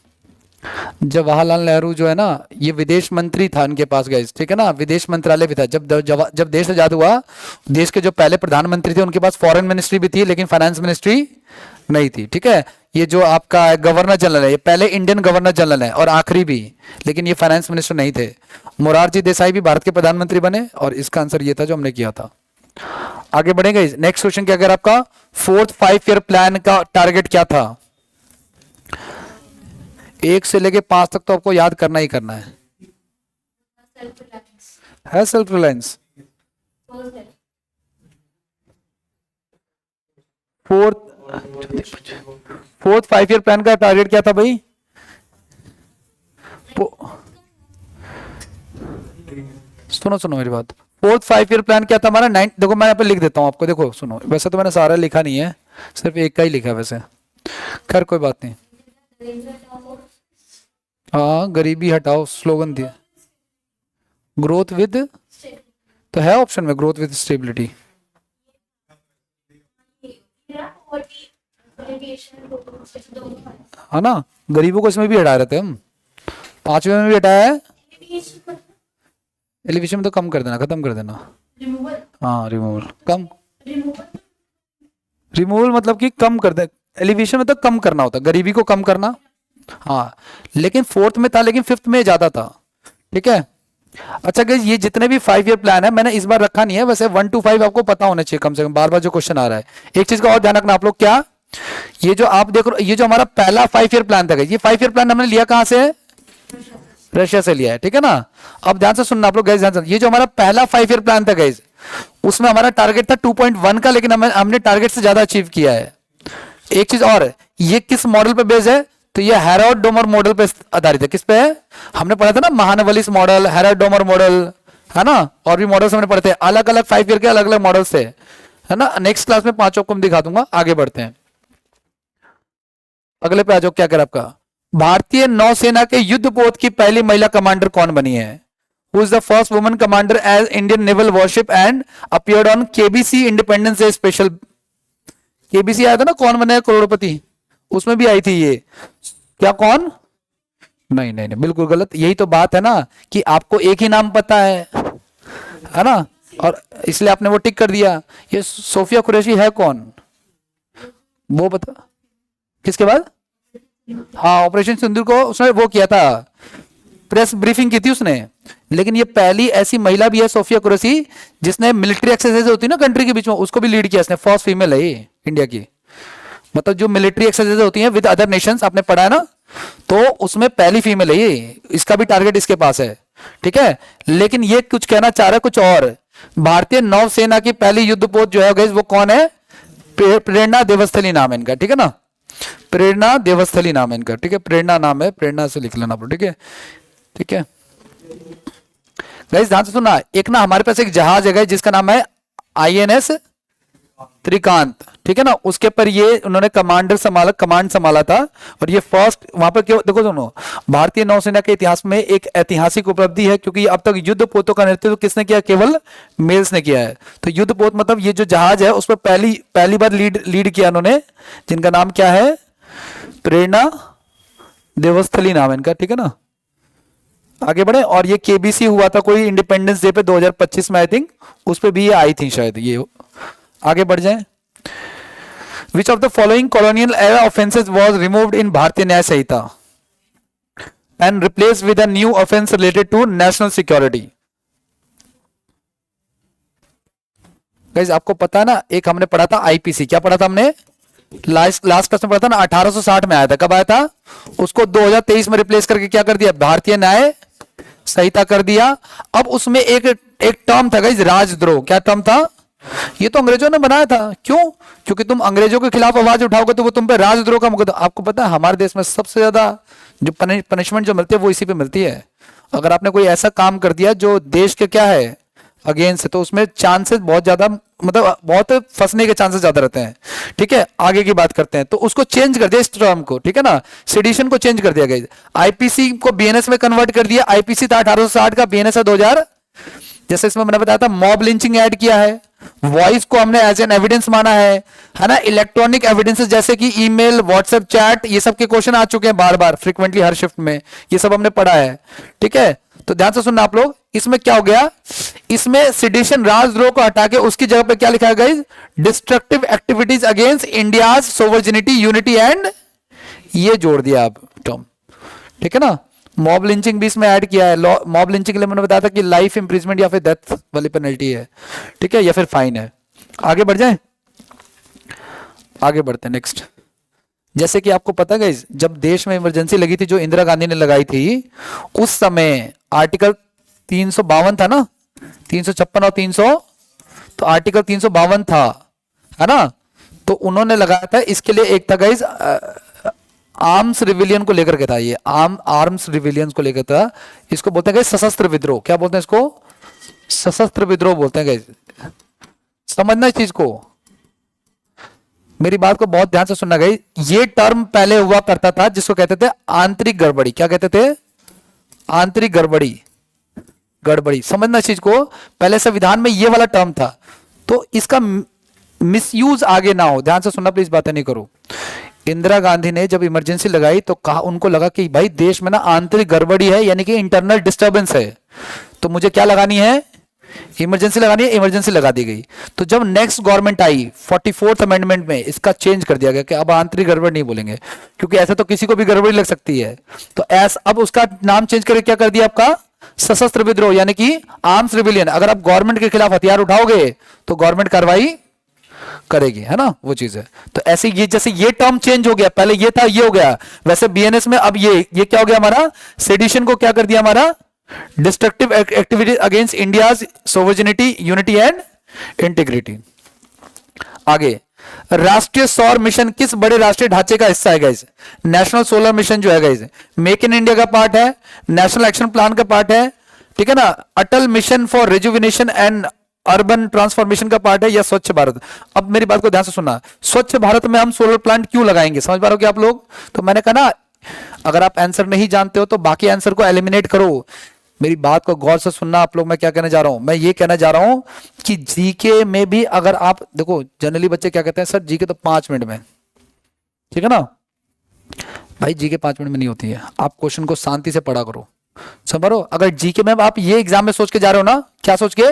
जवाहरलाल नेहरू जो है ना, ये विदेश मंत्री था इनके पास गाइज। ठीक है ना, विदेश मंत्रालय भी था। जब देश आजाद हुआ, देश के जो पहले प्रधानमंत्री थे उनके पास फॉरेन मिनिस्ट्री भी थी, लेकिन फाइनेंस मिनिस्ट्री नहीं थी। ठीक है, ये जो आपका गवर्नर जनरल है, ये पहले इंडियन गवर्नर जनरल है और आखिरी भी, लेकिन ये फाइनेंस मिनिस्टर नहीं थे। मोरारजी देसाई भी भारत के प्रधानमंत्री बने, और इसका आंसर ये था जो हमने किया था। आगे बढ़ेंगे। नेक्स्ट क्वेश्चन क्या, अगर आपका फोर्थ 5 ईयर प्लान का टारगेट क्या था? 1 से लेके 5 तक तो आपको याद करना ही करना है। Self reliance. Fourth 5 year plan का टारगेट क्या था भाई? सुनो मेरी बात। फोर्थ 5 ईयर प्लान क्या था हमारा? देखो मैं यहाँ पे लिख देता हूँ आपको, देखो सुनो, वैसे तो मैंने सारा लिखा नहीं है, सिर्फ एक का ही लिखा है वैसे। खैर कोई बात नहीं। हाँ, गरीबी हटाओ स्लोगन दिया। ग्रोथ विद, तो है ऑप्शन में ग्रोथ विद स्टेबिलिटी। है ना, गरीबों को इसमें भी हटा रहे थे हम, 5वें में भी हटाया है। एलिवेशन में तो कम कर देना, खत्म कर देना। हाँ रिमूवल, कम, रिमूवल मतलब कि कम कर दे। एलिवेशन में तो कम करना होता, गरीबी को कम करना। हाँ, लेकिन 4th में था, लेकिन 5th में ज्यादा था। ठीक है। अच्छा गाइस, ये जितने भी 5 ईयर प्लान है मैंने इस बार रखा नहीं है, वैसे 1 to 5 आपको पता होना चाहिए कम से कम, बार बार जो क्वेश्चन आ रहा है। एक चीज का और ध्यान रखना आप लोग, क्या ये जो आप देख रहे हो, ये जो हमारा पहला 5 ईयर प्लान था, ये 5 ईयर प्लान हमने लिया कहां से? रशिया से लिया है। ठीक है ना। अब ध्यान से सुनना आप लोग गाइस, ध्यान से। ये जो हमारा पहला 5 ईयर प्लान था गाइस, उसमें हमारा टारगेट था 2.1 का, लेकिन हमने टारगेट से ज्यादा अचीव किया है। एक चीज और, ये किस मॉडल पे बेस्ड है? तो ये हेरोड डोमर मॉडल पे आधारित है। किस पे है? हमने पढ़ा था ना महानवलिस मॉडल, हेरोड डोमर मॉडल, है ना, और भी मॉडल्स हमने पढ़े थे, अलग अलग 5 ईयर के अलग अलग मॉडल्स थे, है ना। नेक्स्ट क्लास में 5 आपको मैं दिखा दूंगा। आगे बढ़ते हैं, अगले पे आ जाओ। क्या कर आपका, भारतीय नौसेना के युद्धपोत की पहली महिला कमांडर कौन बनी है? Who is the first woman commander as Indian naval warship and appeared on KBC Independence Day special. KBC आया था ना, कौन बने करोड़पति, उसमें भी आई थी ये। क्या कौन? नहीं नहीं नहीं, बिल्कुल गलत। यही तो बात है ना कि आपको एक ही नाम पता है ना, और इसलिए आपने वो टिक कर दिया। ये सोफिया कुरैशी है कौन, वो बता। किसके बाद? हाँ, ऑपरेशन सिंदूर को उसने वो किया था, प्रेस ब्रीफिंग की थी उसने। लेकिन ये पहली ऐसी महिला भी है सोफिया कुरैशी जिसने मिलिट्री एक्सरसाइज होती है ना कंट्री के बीच में, उसको भी लीड किया इसने। फर्स्ट फीमेल है ये इंडिया की, मतलब जो मिलिट्री एक्सरसाइज होती है विद अदर नेशंस, आपने पढ़ा है ना, तो उसमें पहली फीमेल है ये। इसका भी टारगेट इसके पास है, ठीक है। लेकिन ये कुछ कहना चाह रहा है कुछ और। भारतीय नौसेना की पहली युद्धपोत जो है वो कौन है? प्रेरणा देवस्थली नाम है इनका, ठीक है ना, प्रेरणा देवस्थली नाम है इनका, ठीक है। प्रेरणा नाम है, प्रेरणा से लिख लेना, ठीक है, ठीक है। गाइस ध्यान से सुनना, एक ना हमारे पास एक जहाज है जिसका नाम है INS त्रिकांत, ठीक है ना। उसके ऊपर ये उन्होंने कमांड संभाला था, और ये फर्स्ट वहां पर देखो सुनो, भारतीय नौसेना के इतिहास में एक ऐतिहासिक उपलब्धि है, क्योंकि अब तक युद्ध पोतों का नेतृत्व किसने किया? केवल मेल्स ने किया है। तो युद्ध पोत मतलब ये जो जहाज है उस पर पहली बार लीड किया उन्होंने, जिनका नाम क्या है? प्रेरणा देवस्थली नाम है इनका, ठीक है ना। आगे बढ़े, और ये केबीसी हुआ था कोई इंडिपेंडेंस डे पे 2025 में, आई थिंक उस पर भी ये आई थी शायद ये। आगे बढ़ जाए, which of the following colonial era offences was removed in Bharatiya Nyaya Sanhita and replace with a new offence related to national security? Guys आपको पता है ना, एक हमने पढ़ा था IPC, क्या पढ़ा था हमने? लास्ट क्लास में पढ़ा था ना, 1860 में आया था। कब आया था? उसको 2023 में रिप्लेस करके क्या कर दिया? भारतीय न्याय संहिता कर दिया। अब उसमें एक टर्म था गाइस, राजद्रोह। क्या टर्म था? ये तो अंग्रेजों ने बनाया था। क्यों? क्योंकि तुम अंग्रेजों के खिलाफ आवाज उठाओगे तो वो तुम पे राजद्रोह का मुकदमा। आपको पता है हमारे देश में सबसे ज्यादा जो पनिशमेंट जो मिलती है वो इसी पे मिलती है। अगर आपने कोई ऐसा काम कर दिया जो देश के क्या है अगेंस्ट है, तो उसमें चांसेस बहुत ज्यादा, मतलब बहुत फंसने के चांसेस ज्यादा रहते हैं, ठीक है। आगे की बात करते हैं, तो उसको चेंज कर दिया इस टर्म को, ठीक है ना, सेडिशन को चेंज कर दिया गया। IPC को BNS में कन्वर्ट कर दिया। IPC था 1860 का, BNS है 2000। जैसे इसमें मैंने बताया था, मॉब लिंचिंग ऐड किया है, वॉइस को हमने एज एन एविडेंस माना है ना। इलेक्ट्रॉनिक एविडेंसेस जैसे कि ईमेल, व्हाट्सएप चैट, ये सब के क्वेश्चन आ चुके हैं बार बार फ्रीक्वेंटली हर शिफ्ट में, ये सब हमने पढ़ा है, ठीक है। तो ध्यान से सुनना आप लोग, इसमें क्या हो गया? इसमें सेडिशन, राजद्रोह को हटा के उसकी जगह पे क्या लिखा गया? Destructive activities against India's sovereignty, unity and, ये जोड़ दिया आप टर्म, ठीक है ना। मॉब लिंचिंग भी इसमें ऐड किया है। मॉब लिंचिंग के लिए मैंने बताया था कि लाइफ इंप्रिजमेंट या फिर डेथ वाली पेनल्टी है, ठीक है, या फिर फाइन है। आगे बढ़ जाए, आगे बढ़ते हैं नेक्स्ट। जैसे कि आपको पता है जब देश में इमरजेंसी लगी थी जो इंदिरा गांधी ने लगाई थी, उस समय आर्टिकल 352 था ना, 356 और 300, तो आर्टिकल 352 था, है ना। तो उन्होंने लगाया था, इसके लिए एक था गाइज आर्म्स रिविलियन को लेकर के था, ये आर्म्स रिविलियंस को लेकर था। इसको बोलते हैं सशस्त्र विद्रोह। क्या बोलते हैं इसको? सशस्त्र विद्रोह बोलते हैं गाइज। समझना इस चीज को, मेरी बात को बहुत ध्यान से सुनना गाइज। ये टर्म पहले हुआ करता था जिसको कहते थे आंतरिक गड़बड़ी। क्या कहते थे? आंतरिक गड़बड़ी। समझना इस चीज को, पहले संविधान में ये वाला टर्म था, तो इसका मिसयूज आगे ना हो, ध्यान से सुनना प्लीज, बातें नहीं करो। इंदिरा गांधी ने जब इमरजेंसी लगाई तो कहा, उनको लगा कि भाई देश में ना आंतरिक गड़बड़ी है, यानी कि इंटरनल डिस्टर्बेंस है, तो मुझे क्या लगानी है? इमरजेंसी लगानी है। इमरजेंसी लगा दी गई। तो जब नेक्स्ट गवर्नमेंट आई 44th अमेंडमेंट में इसका चेंज कर दिया गया कि अब आंतरिक गड़बड़ नहीं बोलेंगे, क्योंकि ऐसा तो किसी को भी गड़बड़ी लग सकती है। तो अब उसका नाम चेंज करके क्या कर दिया आपका? सशस्त्र विद्रोह, यानी कि आर्म्स रिविलियन। अगर आप गवर्नमेंट के खिलाफ हथियार उठाओगे तो गवर्नमेंट कार्रवाई करेगी, है ना, वो चीज है। तो ऐसे ये जैसे ये टर्म चेंज हो गया, पहले ये था, ये हो गया, वैसे BNS में अब ये क्या हो गया हमारा? सेडिशन को क्या कर दिया हमारा? Destructive activity against India's sovereignty, unity and integrity. आगे राष्ट्रीय सौर मिशन किस बड़े राष्ट्रीय ढांचे का हिस्सा है गाइस? नेशनल सोलर मिशन जो है गाइस, मेक इन इंडिया का पार्ट है, नेशनल एक्शन प्लान का पार्ट है, ठीक है ना, Atal mission for rejuvenation and urban transformation का पार्ट है, या स्वच्छ भारत? अब मेरी बात को ध्यान से सुनना, स्वच्छ भारत में हम सोलर प्लांट क्यों लगाएंगे, समझ पा रहे हो क्या आप लोग? तो मैंने कहा ना, अगर आप आंसर नहीं जानते हो तो बाकी आंसर को एलिमिनेट करो। मेरी बात को गौर से सुनना आप लोग, मैं क्या कहने जा रहा हूं, मैं ये कहना जा रहा हूं कि जीके में भी अगर आप देखो, जनरली बच्चे क्या कहते हैं, सर जीके तो 5 मिनट में, ठीक है ना भाई, जीके 5 मिनट में नहीं होती है, आप क्वेश्चन को शांति से पढ़ा करो, समझो। अगर जीके में आप ये एग्जाम में सोच के जा रहे हो ना, क्या सोच के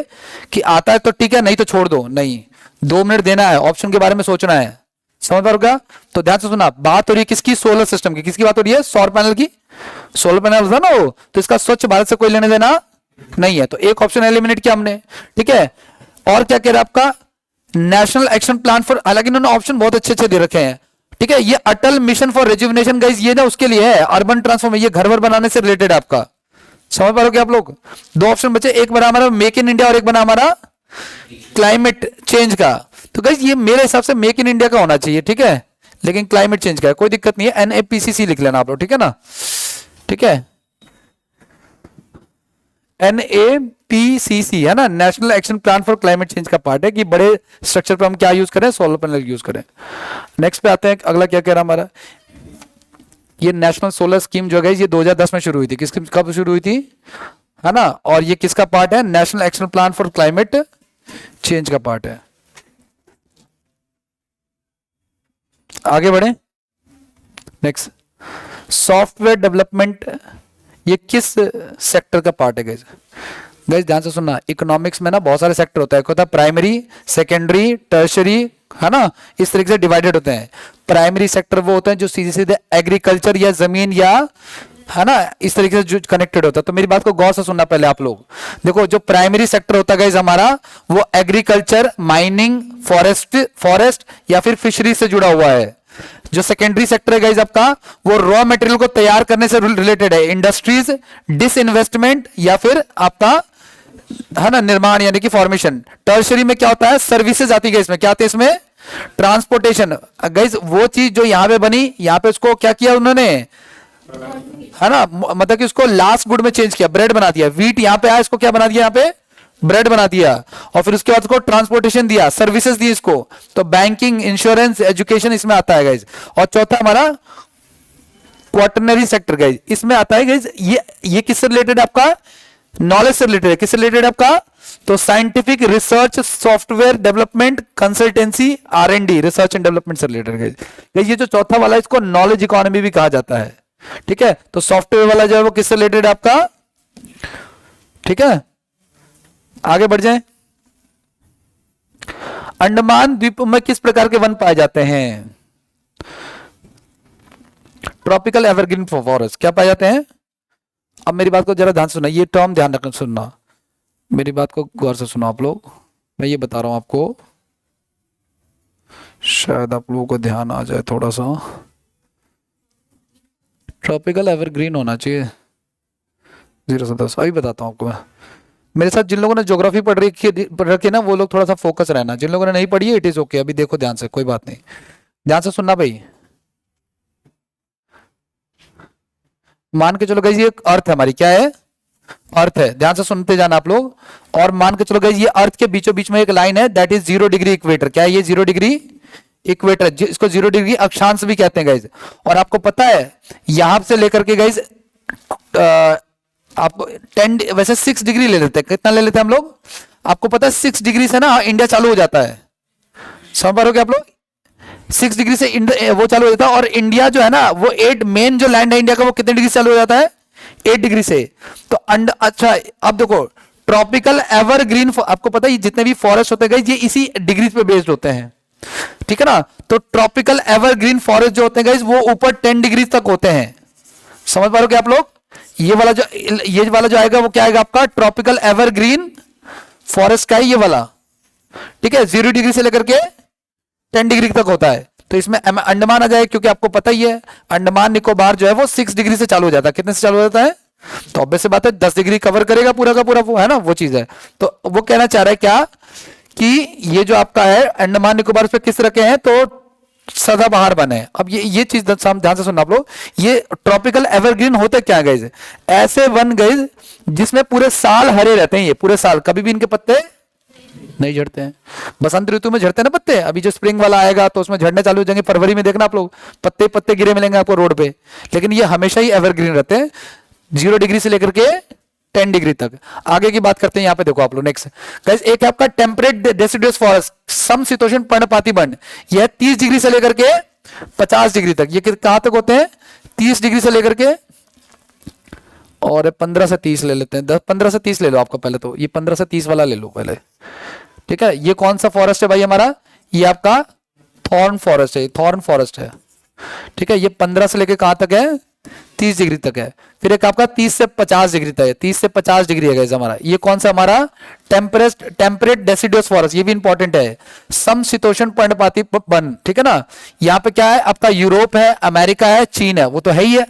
कि आता है तो ठीक है, नहीं तो छोड़ दो, नहीं, 2 मिनट देना है, ऑप्शन के बारे में सोचना है, समझ पा रहे हो क्या? तो ध्यान से सुना, बात हो रही है किसकी? सोलर सिस्टम की। किसकी बात हो रही है? सौर पैनल की। सोलर पैनल था ना वो, तो इसका स्वच्छ भारत से कोई लेने देना नहीं है, तो एक ऑप्शन एलिमिनेट किया हमने, ठीक है। और क्या कह रहा है आपका? नेशनल एक्शन प्लान फॉर, हालांकि इन्होंने ऑप्शन बहुत अच्छे अच्छे दे रखे हैं, ठीक है। ये अटल मिशन फॉर रिजुविनेशन गाइस, ये ना उसके लिए है, अर्बन ट्रांसफॉर्मेशन, ये घर वर बनाने से रिलेटेड है आपका, समझ पा रहे हो क्या आप लोग? 2 ऑप्शन बचे, एक बना हमारा मेक इन इंडिया और एक बना हमारा क्लाइमेट चेंज का। तो गाइस ये मेरे हिसाब से मेक इन इंडिया का होना चाहिए, ठीक है, लेकिन क्लाइमेट चेंज का है, कोई दिक्कत नहीं है, NAPCC लिख लेना आप लोग, ठीक है ना, ठीक है, NAPCC है ना, national action plan for climate change का पार्ट है कि बड़े स्ट्रक्चर पर हम क्या यूज करें? सोलर पैनल यूज करें। नेक्स्ट पे आते हैं, अगला क्या कह रहा हमारा, ये नेशनल सोलर स्कीम जो है ये 2010 में शुरू हुई थी। किसकी, कब शुरू हुई थी, है ना, और ये किसका पार्ट है? National action plan for climate change का पार्ट है। आगे बढ़े, नेक्स्ट, सॉफ्टवेयर डेवलपमेंट, ये किस सेक्टर का पार्ट है गाइस? गाइस ध्यान से सुनना, इकोनॉमिक्स में ना बहुत सारे सेक्टर होता है, एक होता है प्राइमरी, सेकेंडरी, टर्शरी, है ना, इस तरीके से डिवाइडेड होते हैं। प्राइमरी सेक्टर वो होते हैं जो सीधे सीधे एग्रीकल्चर या जमीन या, है ना, इस तरीके से जो कनेक्टेड होता है। तो मेरी बात को गौर से सुनना पहले आप लोग, देखो जो प्राइमरी सेक्टर होता है गाइस हमारा, वो एग्रीकल्चर, माइनिंग, फॉरेस्ट या फिर फिशरी से जुड़ा हुआ है। जो सेकेंडरी सेक्टर है गाइस आपका, वो रॉ मटेरियल को तैयार करने से रिलेटेड है, इंडस्ट्रीज, डिसइन्वेस्टमेंट या फिर आपका, है ना, निर्माण यानी कि फॉर्मेशन। टर्शरी में क्या होता है? सर्विसेज आती है इसमें, क्या आती है इसमें? ट्रांसपोर्टेशन। गाइस वो चीज जो यहां पे बनी, यहां पे उसको क्या किया उन्होंने, है ना, मतलब कि उसको लास्ट गुड में चेंज किया, ब्रेड बना दिया। व्हीट यहां पे आया, इसको क्या बना दिया? यहां पे ब्रेड बना दिया, और फिर उसके बाद उसको ट्रांसपोर्टेशन दिया, सर्विसेज दी इसको। तो बैंकिंग, इंश्योरेंस, एजुकेशन इसमें आता है गाइस। और चौथा हमारा क्वाटरनरी सेक्टर गाइस, इसमें आता है गाइस, ये किससे रिलेटेड है आपका? नॉलेज से रिलेटेड है। किससे रिलेटेड है आपका? तो scientific research, software development, consultancy, R&D, research and development से रिलेटेड गाइस। ये जो चौथा वाला, इसको नॉलेज इकोनॉमी भी कहा जाता है, ठीक है। तो सॉफ्टवेयर वाला जो है वो किससे रिलेटेड है आपका, ठीक है। आगे बढ़ जाएं, अंडमान द्वीप में किस प्रकार के वन पाए जाते हैं? ट्रॉपिकल एवरग्रीन फॉरेस्ट क्या पाए जाते हैं? अब मेरी बात को जरा ध्यान सुनना, ये टर्म ध्यान रखना, सुनना मेरी बात को गौर से सुनो आप लोग, मैं ये बता रहा हूं आपको, शायद आप लोगों को ध्यान आ जाए थोड़ा सा। ट्रॉपिकल एवरग्रीन होना चाहिए 0 से 10, अभी बताता हूं आपको मैं। मेरे साथ जिन लोगों ने ज्योग्राफी पढ़ रखी है ना, वो लोग थोड़ा सा फोकस रहना, जिन लोगों ने नहीं पढ़ी है इट इज ओके। अभी देखो ध्यान से, कोई बात नहीं, ध्यान से सुनना भाई। मान के चलो गाइस ये अर्थ है हमारी, क्या है? अर्थ है, ध्यान से सुनते जाना आप लोग। और मान के चलो गाइस ये अर्थ के बीचों बीच में एक लाइन है, दैट इज 0 डिग्री इक्वेटर। क्या है ये? 0 डिग्री इक्वेटर, इसको 0 डिग्री अक्षांश भी कहते हैं गाइस। और आपको पता है यहां से लेकर के गाइस आप 10, वैसे 6 डिग्री ले लेते हैं, कितना ले लेते हैं हम लोग? आपको पता है 6 डिग्री से ना इंडिया चालू हो जाता है, समझ पा रहे हो क्या आप लोग? 6 डिग्री से वो चालू हो जाता है। और इंडिया जो है ना, वो 8 मेन जो लैंड है इंडिया का, वो कितने डिग्री से चालू हो जाता है? 8 डिग्री से। तो अच्छा अब देखो, ट्रॉपिकल एवरग्रीन, आपको पता है जितने भी फॉरेस्ट होते हैं ये इसी डिग्री पे बेस्ड होते हैं, ठीक है ना। तो ट्रॉपिकल एवरग्रीन फॉरेस्ट जो होते हैं वो ऊपर 10 डिग्री तक होते हैं, समझ पा रहे हो क्या आप लोग? ये वाला जो आएगा वो क्या आएगा आपका? ट्रॉपिकल एवरग्रीन फॉरेस्ट का है ये वाला, ठीक है। 0 डिग्री से लेकर के 10 डिग्री तक होता है। तो इसमें अंडमान आ जाए, क्योंकि आपको पता ही है अंडमान निकोबार जो है वो 6 डिग्री से चालू हो जाता है। कितने से चालू हो जाता है? तो ऑब्वियस सी बात है 10 डिग्री कवर करेगा पूरा का पूरा, वो है ना, वो चीज है। तो वो कहना चाह रहा है क्या कि ये जो आपका है अंडमान निकोबार पे किस तरह के हैं, तो सदाबहार वन है। अब ये चीज ध्यान से सुनना आप लोग, ये ट्रॉपिकल एवरग्रीन होते क्या गाइस, ऐसे वन गाइस जिसमें पूरे साल हरे रहते हैं, ये पूरे साल कभी भी इनके पत्ते नहीं झड़ते हैं। बसंत ऋतु में झड़ते हैं ना पत्ते, अभी जो स्प्रिंग वाला आएगा तो उसमें झड़ने चालू हो जाएंगे, फरवरी में देखना आप लोग पत्ते पत्ते गिरे मिलेंगे आपको रोड पे, लेकिन ये हमेशा ही एवरग्रीन रहते हैं 0 डिग्री से लेकर के 10 डिग्री तक। आगे की बात करते हैं, यहां पे देखो आप लोग नेक्स्ट गाइस, एक है आपका टेम्परेट डेसिडुअस फॉरेस्ट समशीतोष्ण पर्णपाती वन, यह 30 डिग्री से लेकर के 50 डिग्री तक, ये कहां तक होते हैं 30 डिग्री से लेकर के, और 15 से 30 ले लेते हैं, 15 से 30 ले लो आपका पहले, तो ये 15 से 30 वाला ले लो पहले, ठीक है। ये कौन सा फॉरेस्ट है भाई हमारा, ये आपका थॉर्न फॉरेस्ट है, थॉर्न फॉरेस्ट है, ठीक है। ये 15 से लेकर कहां तक है 30 डिग्री तक है। फिर एक आपका 30 से 50 डिग्री तक है, 30 से 50 डिग्री है गाइस हमारा, ये कौन सा हमारा टेम्परेट डेसिडुअस फॉरेस्ट, ये भी इंपॉर्टेंट है, समशीतोष्ण पर्णपाती वन, ठीक है ना। यहाँ पे क्या है आपका, यूरोप है, अमेरिका है, चीन है, वो तो है ही है,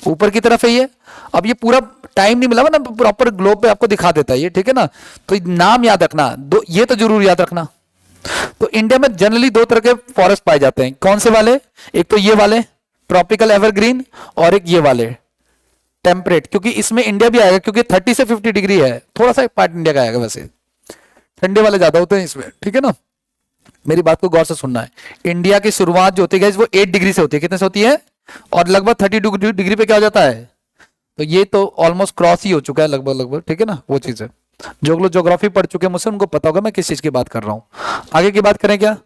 ऊपर की तरफ है ये। अब ये पूरा टाइम नहीं मिला ना, प्रॉपर ग्लोब पे आपको दिखा देता है ये, ठीक है ना। तो नाम याद रखना दो, ये तो जरूर याद रखना। तो इंडिया में जनरली 2 तरह के फॉरेस्ट पाए जाते हैं, कौन से वाले, एक तो ये वाले ट्रॉपिकल एवरग्रीन, और एक ये वाले टेम्परेट, क्योंकि इसमें इंडिया भी आएगा, क्योंकि 30 से 50 डिग्री है, थोड़ा सा पार्ट इंडिया का आएगा, वैसे ठंडे वाले ज्यादा होते हैं इसमें, ठीक है ना। मेरी बात को गौर से सुनना है, इंडिया की शुरुआत जो होती है वो 8 डिग्री से होती है, कितने से होती है, और लगभग 32 डिग्री पे क्या हो जाता है, तो ये तो ऑलमोस्ट क्रॉस ही हो चुका है लगभग, ठीक है ना। वो चीज है, जो लोग ज्योग्राफी पढ़ चुके हैं मुझसे उनको पता होगा मैं किस चीज की बात कर रहा हूं। आगे की बात करें क्या,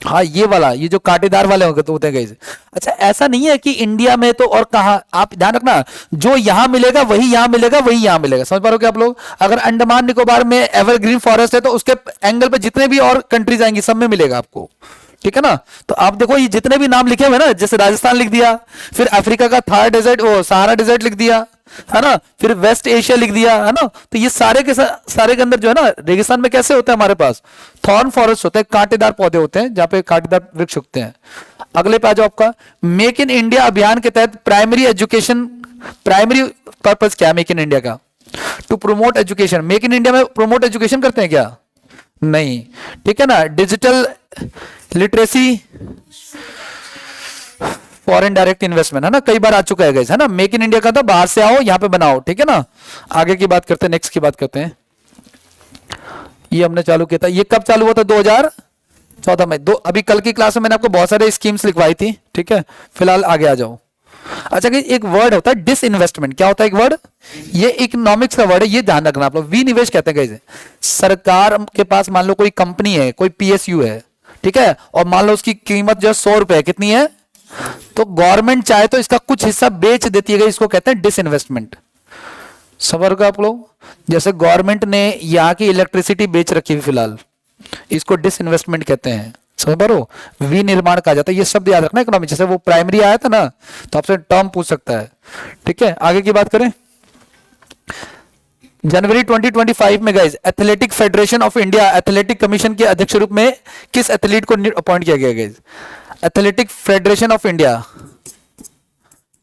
हाँ ये वाला, ये जो कांटेदार वाले होते हैं गाइस। अच्छा ऐसा नहीं है कि इंडिया में तो और कहा, आप ध्यान रखना, जो यहां मिलेगा वही यहां मिलेगा, वही यहां मिलेगा, समझ पा रहे हो क्या आप लोग। अगर अंडमान निकोबार में एवरग्रीन फॉरेस्ट है तो उसके एंगल पे जितने भी और कंट्रीज आएंगी सब में मिलेगा आपको, ठीक है ना। तो आप देखो ये जितने भी नाम लिखे हुए ना, जैसे राजस्थान लिख दिया, फिर अफ्रीका का थार डेजर्ट, वो सहारा डेजर्ट लिख दिया, है ना, फिर वेस्ट एशिया लिख दिया, है ना। तो ये सारे के सारे के अंदर जो है ना, रेगिस्तान में कैसे होता है हमारे पास थॉर्न फॉरेस्ट होता है, कांटेदार पौधे होते हैं जहां पे कांटेदार वृक्ष उगते हैं। अगले पे आ जाओ, आपका मेक इन इंडिया अभियान के तहत प्राइमरी एजुकेशन, प्राइमरी पर्पज क्या है मेक इन इंडिया का, to promote education. Make in India में प्रोमोट एजुकेशन करते हैं क्या, नहीं, ठीक है ना। Digital literacy, foreign direct investment, है ना, कई बार आ चुका है गाइस, है ना। मेक इन इंडिया का था बाहर से आओ यहां पे बनाओ, ठीक है ना। आगे की बात करते हैं, नेक्स्ट की बात करते हैं। ये हमने चालू किया था, ये कब चालू हुआ था 2014 में, अभी कल की क्लास में मैंने आपको बहुत सारे स्कीम्स लिखवाई थी, ठीक है। फिलहाल आगे आ जाओ। अच्छा एक वर्ड होता है डिसइन्वेस्टमेंट, क्या होता है एक वर्ड, ये इकोनॉमिक्स का वर्ड है, ये ध्यान रखना आप लोग। विनिवेश कहते हैं गाइस, सरकार के पास मान लो कोई कंपनी है, कोई पीएसयू है, ठीक है, और मान लो उसकी कीमत जो 100 रुपए है, कितनी है, तो गवर्नमेंट चाहे तो इसका कुछ हिस्सा बेच देती है, इसको कहते हैं डिसइन्वेस्टमेंट। समझ रहे आप लोग, जैसे गवर्नमेंट ने यहाँ की इलेक्ट्रिसिटी बेच रखी है फिलहाल, इसको डिसइन्वेस्टमेंट कहते हैं, समझ पा रहे हो, विनिर्माण कहा जाता है। ये शब्द याद रखना इकोनॉमिक, जैसे वो प्राइमरी आया था ना तो आपसे टर्म पूछ सकता है, ठीक है। आगे की बात करें, जनवरी 2025 में guys athletic federation of India athletic commission के अध्यक्ष रूप में किस एथलीट को अपॉइंट किया गया guys, athletic federation of India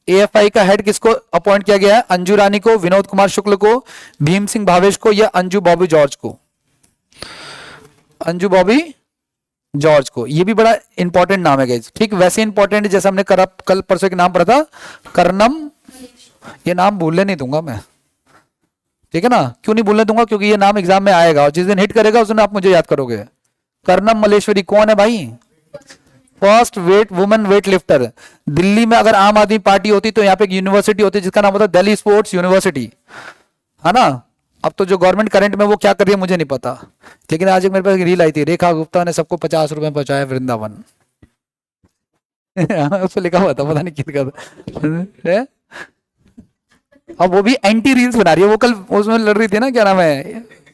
AFI का हेड किसको अपॉइंट किया गया है, अंजू रानी को, विनोद कुमार शुक्ल को, भीम सिंह भावेश को, या अंजू बॉबी जॉर्ज को, अंजू बॉबी जॉर्ज को। ये भी बड़ा इंपॉर्टेंट नाम है गाइस, ठीक वैसे इंपॉर्टेंट जैसे हमने कल परसों के नाम पढ़ा था कर्नम, ये नाम भूलने नहीं दूंगा मैं, ठीक है ना। क्यों नहीं भूलने दूंगा, क्योंकि ये नाम एग्जाम में आएगा और जिस दिन हिट करेगा उस दिन आप मुझे याद करोगे। कर्नम मल्लेश्वरी कौन है भाई, first women weight lifter. Delhi में अगर आम आदमी पार्टी होती तो यहाँ पे एक यूनिवर्सिटी होती जिसका नाम होता दिल्ली स्पोर्ट्स यूनिवर्सिटी, है ना। अब तो जो गवर्नमेंट करंट में वो क्या कर रही है मुझे नहीं पता, लेकिन आज एक मेरे पास रील आई थी, रेखा गुप्ता ने सबको 50 रुपए पहुंचाया वृंदावन उस पर लिखा हुआ था, पता नहीं किसका था। अब वो भी एंटी रील्स बना रही है, वो कल उसमें लड़ रही थी ना, क्या नाम है,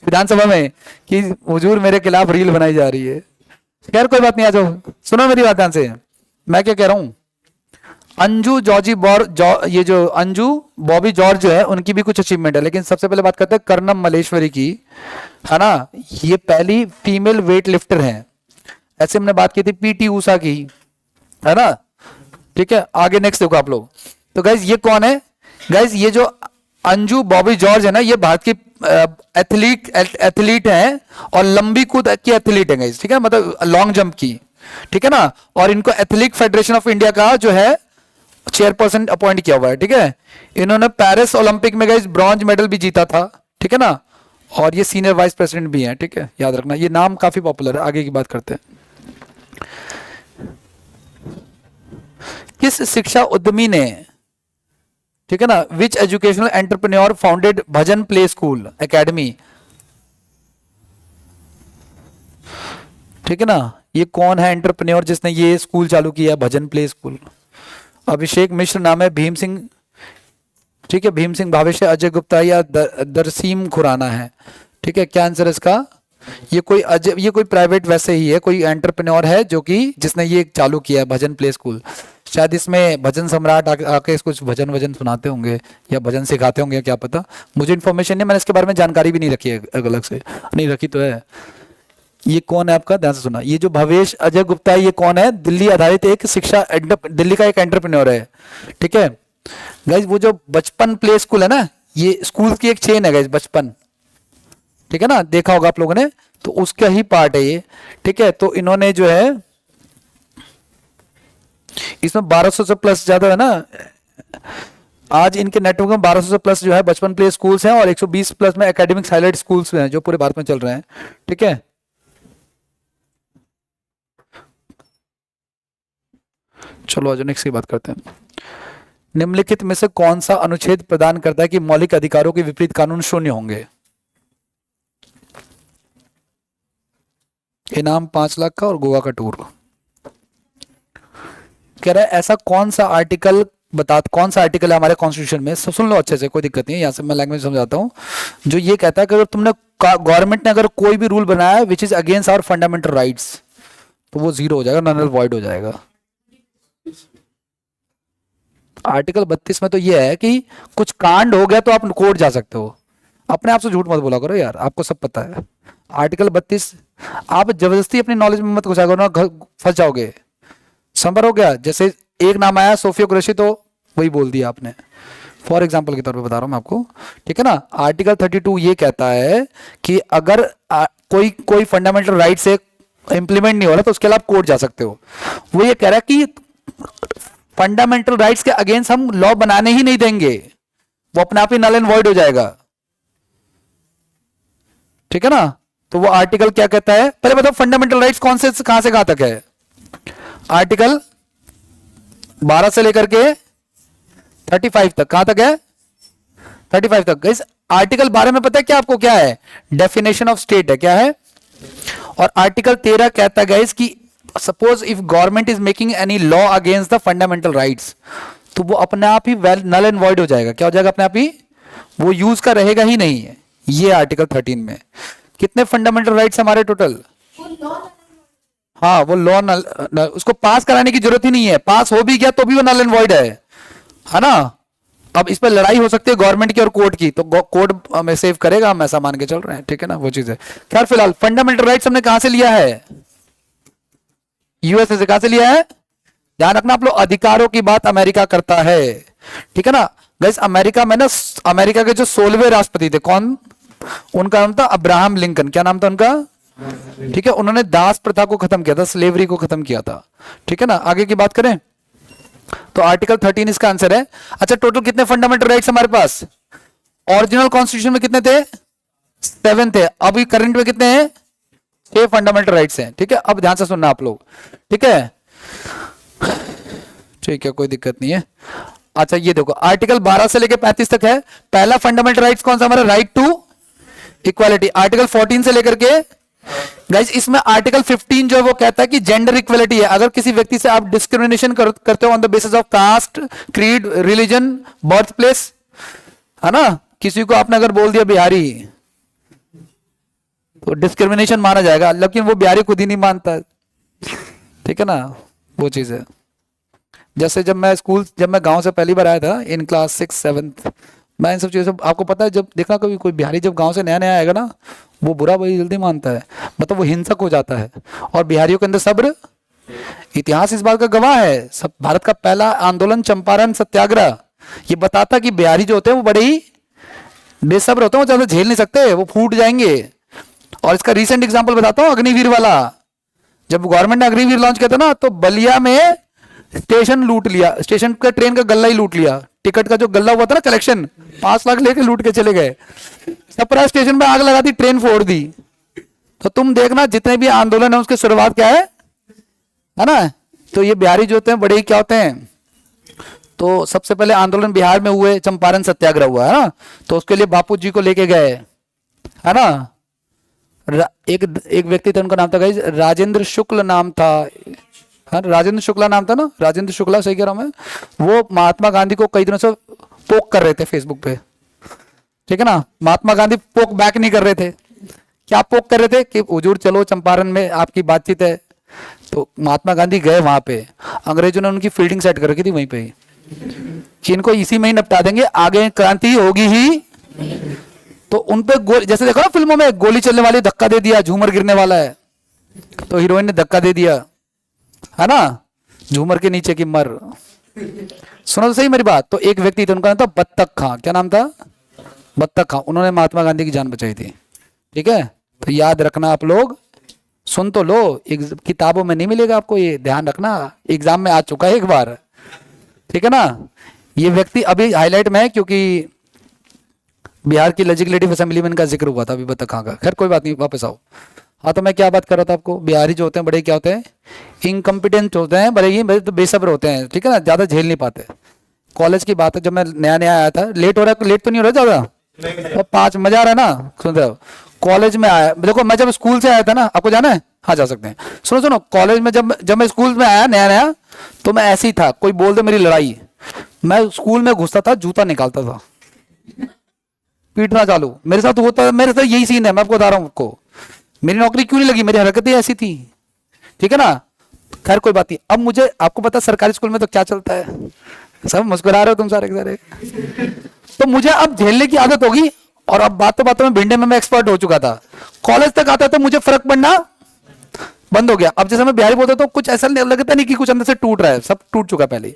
विधानसभा में, कि हुजूर मेरे खिलाफ रील बनाई जा रही है। खैर कोई बात नहीं, आ जाओ सुनो मेरी बात ध्यान से, मैं क्या कह रहा हूं। अंजू ये जो अंजू बॉबी जॉर्ज जो है उनकी भी कुछ अचीवमेंट है, लेकिन सबसे पहले बात करते हैं कर्नम मल्लेश्वरी की, है ना। ये पहली फीमेल वेट लिफ्टर है, ऐसे हमने बात की थी पीटी ऊषा की, है ना, ठीक है। आगे नेक्स्ट देखो आप लोग, तो गाइज ये कौन है, गाइज ये जो अंजू बॉबी जॉर्ज है ना, ये भारत की एथलीट हैं और लंबी कूद की एथलीट हैं, ठीक है, मतलब लॉन्ग जंप की, ठीक है ना, और इनको एथलेटिक फेडरेशन ऑफ इंडिया का जो है चेयरपर्सन अपॉइंट किया हुआ है, ठीक है। इन्होंने पेरिस ओलंपिक में गाइस ब्रॉन्ज मेडल भी जीता था, ठीक है ना, और ये सीनियर वाइस प्रेसिडेंट भी हैं, ठीक है, याद रखना, ये नाम काफी पॉपुलर है। आगे की बात करते हैं। किस शिक्षा उद्यमी ने, ठीक है ना, विच एजुकेशनल एंटरप्रेन्योर फाउंडेड भजन प्ले स्कूल एकेडमी, ठीक है ना, ये कौन है एंटरप्रेन्योर जिसने ये स्कूल चालू किया, भजन प्ले स्कूल? अभिषेक मिश्र नाम है, भीम सिंह, ठीक है, भीम सिंह भावेश, अजय गुप्ता या दरसीम खुराना है, ठीक है, क्या आंसर है इसका? ये कोई प्राइवेट वैसे ही है, कोई एंटरप्रेन्योर है जो कि जिसने ये चालू किया है भजन प्ले स्कूल। शायद इसमें भजन सम्राट आके कुछ भजन वजन सुनाते होंगे या भजन सिखाते होंगे, क्या पता, मुझे इन्फॉर्मेशन नहीं, मैंने इसके बारे में जानकारी भी नहीं रखी है, अलग से नहीं रखी तो है। ये कौन है आपका, ध्यान से सुना, ये जो भवेश अजय गुप्ता है, ये कौन है? दिल्ली आधारित एक दिल्ली का एक एंटरप्रेन्योर है, ठीक है गाइज। वो जो बचपन प्ले स्कूल है ना, ये स्कूल की एक चेन है गाइज, बचपन, ठीक है ना, देखा होगा आप लोगों ने, तो उसका ही पार्ट है ये, ठीक है। तो इन्होंने जो है इसमें 1200 से प्लस ज्यादा है ना, आज इनके नेटवर्क में 1200 से प्लस जो है बचपन प्ले स्कूल्स हैं और 120 प्लस में एकेडमिक हाईलाइट स्कूल्स हैं जो पूरे भारत में चल रहे हैं, ठीक है। चलो आज नेक्स्ट की बात करते हैं। निम्नलिखित में से कौन सा अनुच्छेद प्रदान करता है कि मौलिक अधिकारों के विपरीत कानून शून्य होंगे? इनाम 5 लाख का और गोवा का टूर। कह रहा है ऐसा कौन सा आर्टिकल है हमारे कॉन्स्टिट्यूशन में, सब सुन लो अच्छे से, कोई दिक्कत नहीं है, यहां से मैं लैंग्वेज समझाता हूं, जो ये कहता है कि अगर तुमने गवर्नमेंट ने अगर कोई भी रूल बनाया है which is against our fundamental rights, तो वो जीरो हो जाएगा, नल वॉइड हो जाएगा। आर्टिकल 32 में तो ये है कि कुछ कांड हो गया तो आप कोर्ट जा सकते हो, अपने आप से झूठ मत बोला करो यार, आपको सब पता है। आर्टिकल 32 आप जबरदस्ती अपनी नॉलेज में मत घुसा करो ना, फंस जाओगे। समझ हो गया? जैसे एक नाम आया सोफिया कुरैशी, तो वही बोल दिया आपने, फॉर एग्जाम्पल के तौर पे बता रहा हूं मैं आपको, ठीक है ना। आर्टिकल 32 ये कहता है कि अगर कोई फंडामेंटल राइट से इंप्लीमेंट नहीं हो रहा तो उसके लिए आप कोर्ट जा सकते हो। वो ये कह रहा है कि फंडामेंटल राइट्स के अगेंस्ट हम लॉ बनाने ही नहीं देंगे, वो अपने आप ही नल एंड वॉइड हो जाएगा, ठीक है ना। तो वो आर्टिकल क्या कहता है, पहले बताओ फंडामेंटल राइट्स कौन से कहां से कहां तक है? आर्टिकल 12 से लेकर के 35 तक, कहां तक है? 35 तक। इस आर्टिकल 12 में पता है क्या आपको क्या है? डेफिनेशन ऑफ स्टेट है, क्या है? और आर्टिकल 13 कहता है गाइस कि suppose if government is making any law against the fundamental rights, तो वो अपने आप ही नल एंड वॉइड हो जाएगा। क्या हो जाएगा? अपने आप ही वो यूज का रहेगा ही नहीं है। ये आर्टिकल 13 में कितने फंडामेंटल राइट्स हमारे टोटल? हाँ, वो लॉ नल, उसको पास कराने की जरूरत ही नहीं है, पास हो भी गया तो भी वो नल एंड वॉइड है ना। अब इस पर लड़ाई हो सकती है गवर्नमेंट की और कोर्ट की, तो कोर्ट हमें सेव करेगा, हम ऐसा मान के चल रहे हैं, ठीक है ना, वो चीज है। खैर फिलहाल फंडामेंटल राइट्स हमने कहां से लिया है? यूएसए से। कहां से लिया है? ध्यान रखना आप लोग, अधिकारों की बात अमेरिका करता है, ठीक है ना। गाइस अमेरिका में ना, अमेरिका के जो 16वें राष्ट्रपति थे, कौन? उनका नाम था अब्राहम लिंकन। क्या नाम था उनका? ठीक है, उन्होंने दास प्रथा को खत्म किया था, स्लेवरी को खत्म किया था, ठीक है ना। आगे की बात करें तो आर्टिकल 13 इसका आंसर है। अच्छा, टोटल कितने फंडामेंटल राइट्स हमारे पास? ओरिजिनल कॉन्स्टिट्यूशन में कितने थे? 7 थे। अभी करंट में कितने हैं? 6 फंडामेंटल राइट्स हैं, ठीक है। अब ध्यान से सुनना आप लोग, ठीक है, ठीक है, कोई दिक्कत नहीं है। अच्छा ये देखो, आर्टिकल 12 से लेकर 35 तक है। पहला फंडामेंटल राइट्स कौन सा हमारा? Right to equality. आर्टिकल 14 से लेकर के गाइस, इसमें आर्टिकल 15 जो है वो कहता है कि जेंडर इक्वलिटी है। अगर किसी व्यक्ति से आप डिस्क्रिमिनेशन करते हो on the basis of caste, creed, religion, birth place, है ना, किसी को आपने अगर बोल दिया बिहारी तो डिस्क्रिमिनेशन माना जाएगा, लेकिन वो बिहारी खुद ही नहीं मानता, ठीक है ना, वो चीज है। जैसे जब मैं गांव से पहली बार आया था इन क्लास 6, 7, मैं इन सब चीज़ों से, आपको पता है, जब देखना कभी कोई बिहारी जब गांव से नया नया आएगा ना, वो बुरा बड़ी जल्दी मानता है, मतलब वो हिंसक हो जाता है। और बिहारियों के अंदर सब्र, इतिहास इस बात का गवाह है। सब भारत का पहला आंदोलन चंपारण सत्याग्रह ये बताता कि बिहारी जो होते हैं वो बड़े ही बेसब्र होते हैं, वो ज्यादा झेल नहीं सकते, वो फूट जाएंगे। और इसका रीसेंट एग्जांपल बताता हूं, अग्निवीर वाला। जब गवर्नमेंट ने अग्निवीर लॉन्च किया था ना, तो बलिया में स्टेशन लूट लिया, स्टेशन का ट्रेन का गल्ला ही लूट लिया, टिकट का जो गल्ला हुआ था ना कलेक्शन, 5 लाख लेके लूट के चले गए। छपरा स्टेशन में आग लगा दी, ट्रेन फोड़ दी। तो तुम देखना जितने भी आंदोलन है उसकी शुरुआत क्या है ना। तो ये बिहारी जो होते हैं बड़े ही क्या होते हैं। तो सबसे पहले आंदोलन बिहार में हुए, चंपारण सत्याग्रह हुआ है ना, तो उसके लिए बापू जी को लेके गए, है ना। एक व्यक्ति था, उनका नाम था गाइस राजेंद्र शुक्ल नाम था, हाँ राजेंद्र शुक्ला नाम था ना, राजेंद्र शुक्ला सही कह रहा हूं मैं। वो महात्मा गांधी को कई दिनों से पोक कर रहे थे फेसबुक पे, ठीक है ना। महात्मा गांधी पोक बैक नहीं कर रहे थे। क्या पोक कर रहे थे कि हुजूर चलो चंपारण में आपकी बातचीत है। तो महात्मा गांधी गए वहां पे, अंग्रेजों ने उनकी फील्डिंग सेट कर रखी थी वहीं पे कि इनको इसी में ही निपटा देंगे, आगे क्रांति होगी ही। तो उन पे जैसे देखो ना फिल्मों में, गोली चलने वाली धक्का दे दिया, झूमर गिरने वाला है तो हीरोइन ने धक्का दे दिया, है ना, झूमर के नीचे की मर। सुनो तो सही मेरी बात। तो एक व्यक्ति थे, उनका नाम था बत्तख खां। क्या नाम था? बत्तख खां। उन्होंने महात्मा गांधी की जान बचाई थी, ठीक है। तो याद रखना आप लोग, सुन तो लो, किताबों में नहीं मिलेगा आपको, ये ध्यान रखना, एग्जाम में आ चुका है एक बार, ठीक है ना। ये व्यक्ति अभी हाईलाइट में है क्योंकि बिहार की लेजिस्लेटिव असेंबली में इनका जिक्र हुआ था अभी बत्तख खां का। खैर कोई बात नहीं, वापस आओ। हाँ तो मैं क्या बात कर रहा था आपको, बिहारी जो होते हैं बड़े क्या होते हैं, इनकम्पिटेंट होते हैं, बड़े ही बेसब्र होते हैं, ठीक है ना, ज्यादा झेल नहीं पाते। कॉलेज की बात है, जब मैं नया नया आया था, लेट हो रहा है, लेट तो नहीं हो रहा ज्यादा, तो 5 मजा आ रहा है ना, सुनते हो। कॉलेज में आया, देखो मैं जब स्कूल से आया था ना, आपको जाना है, हाँ जा सकते हैं। सुनो सुनो, कॉलेज में जब मैं स्कूल में आया नया नया, तो मैं ऐसे ही था, कोई बोल दे मेरी लड़ाई, मैं स्कूल में घुसता था, जूता निकालता था, पीटना चालू। मेरे साथ होता, मेरे साथ यही सीन है, मैं आपको बता रहा हूँ आपको। मेरी नौकरी क्यों नहीं लगी, मेरी हरकतें ऐसी थी, ठीक है ना। खैर कोई बात नहीं। अब मुझे आपको पता सरकारी स्कूल में तो क्या चलता है, सब मुस्कुरा रहे हो तुम सारे के सारे। तो मुझे अब झेलने की आदत होगी, और अब बातों बातों में भिड़ने में मैं एक्सपर्ट हो चुका था। कॉलेज तक आता तो मुझे फर्क पड़ना बंद हो गया। अब जैसे मैं बिहारी बोलता तो कुछ ऐसा लगता नहीं कि कुछ अंदर से टूट रहा है, सब टूट चुका पहले।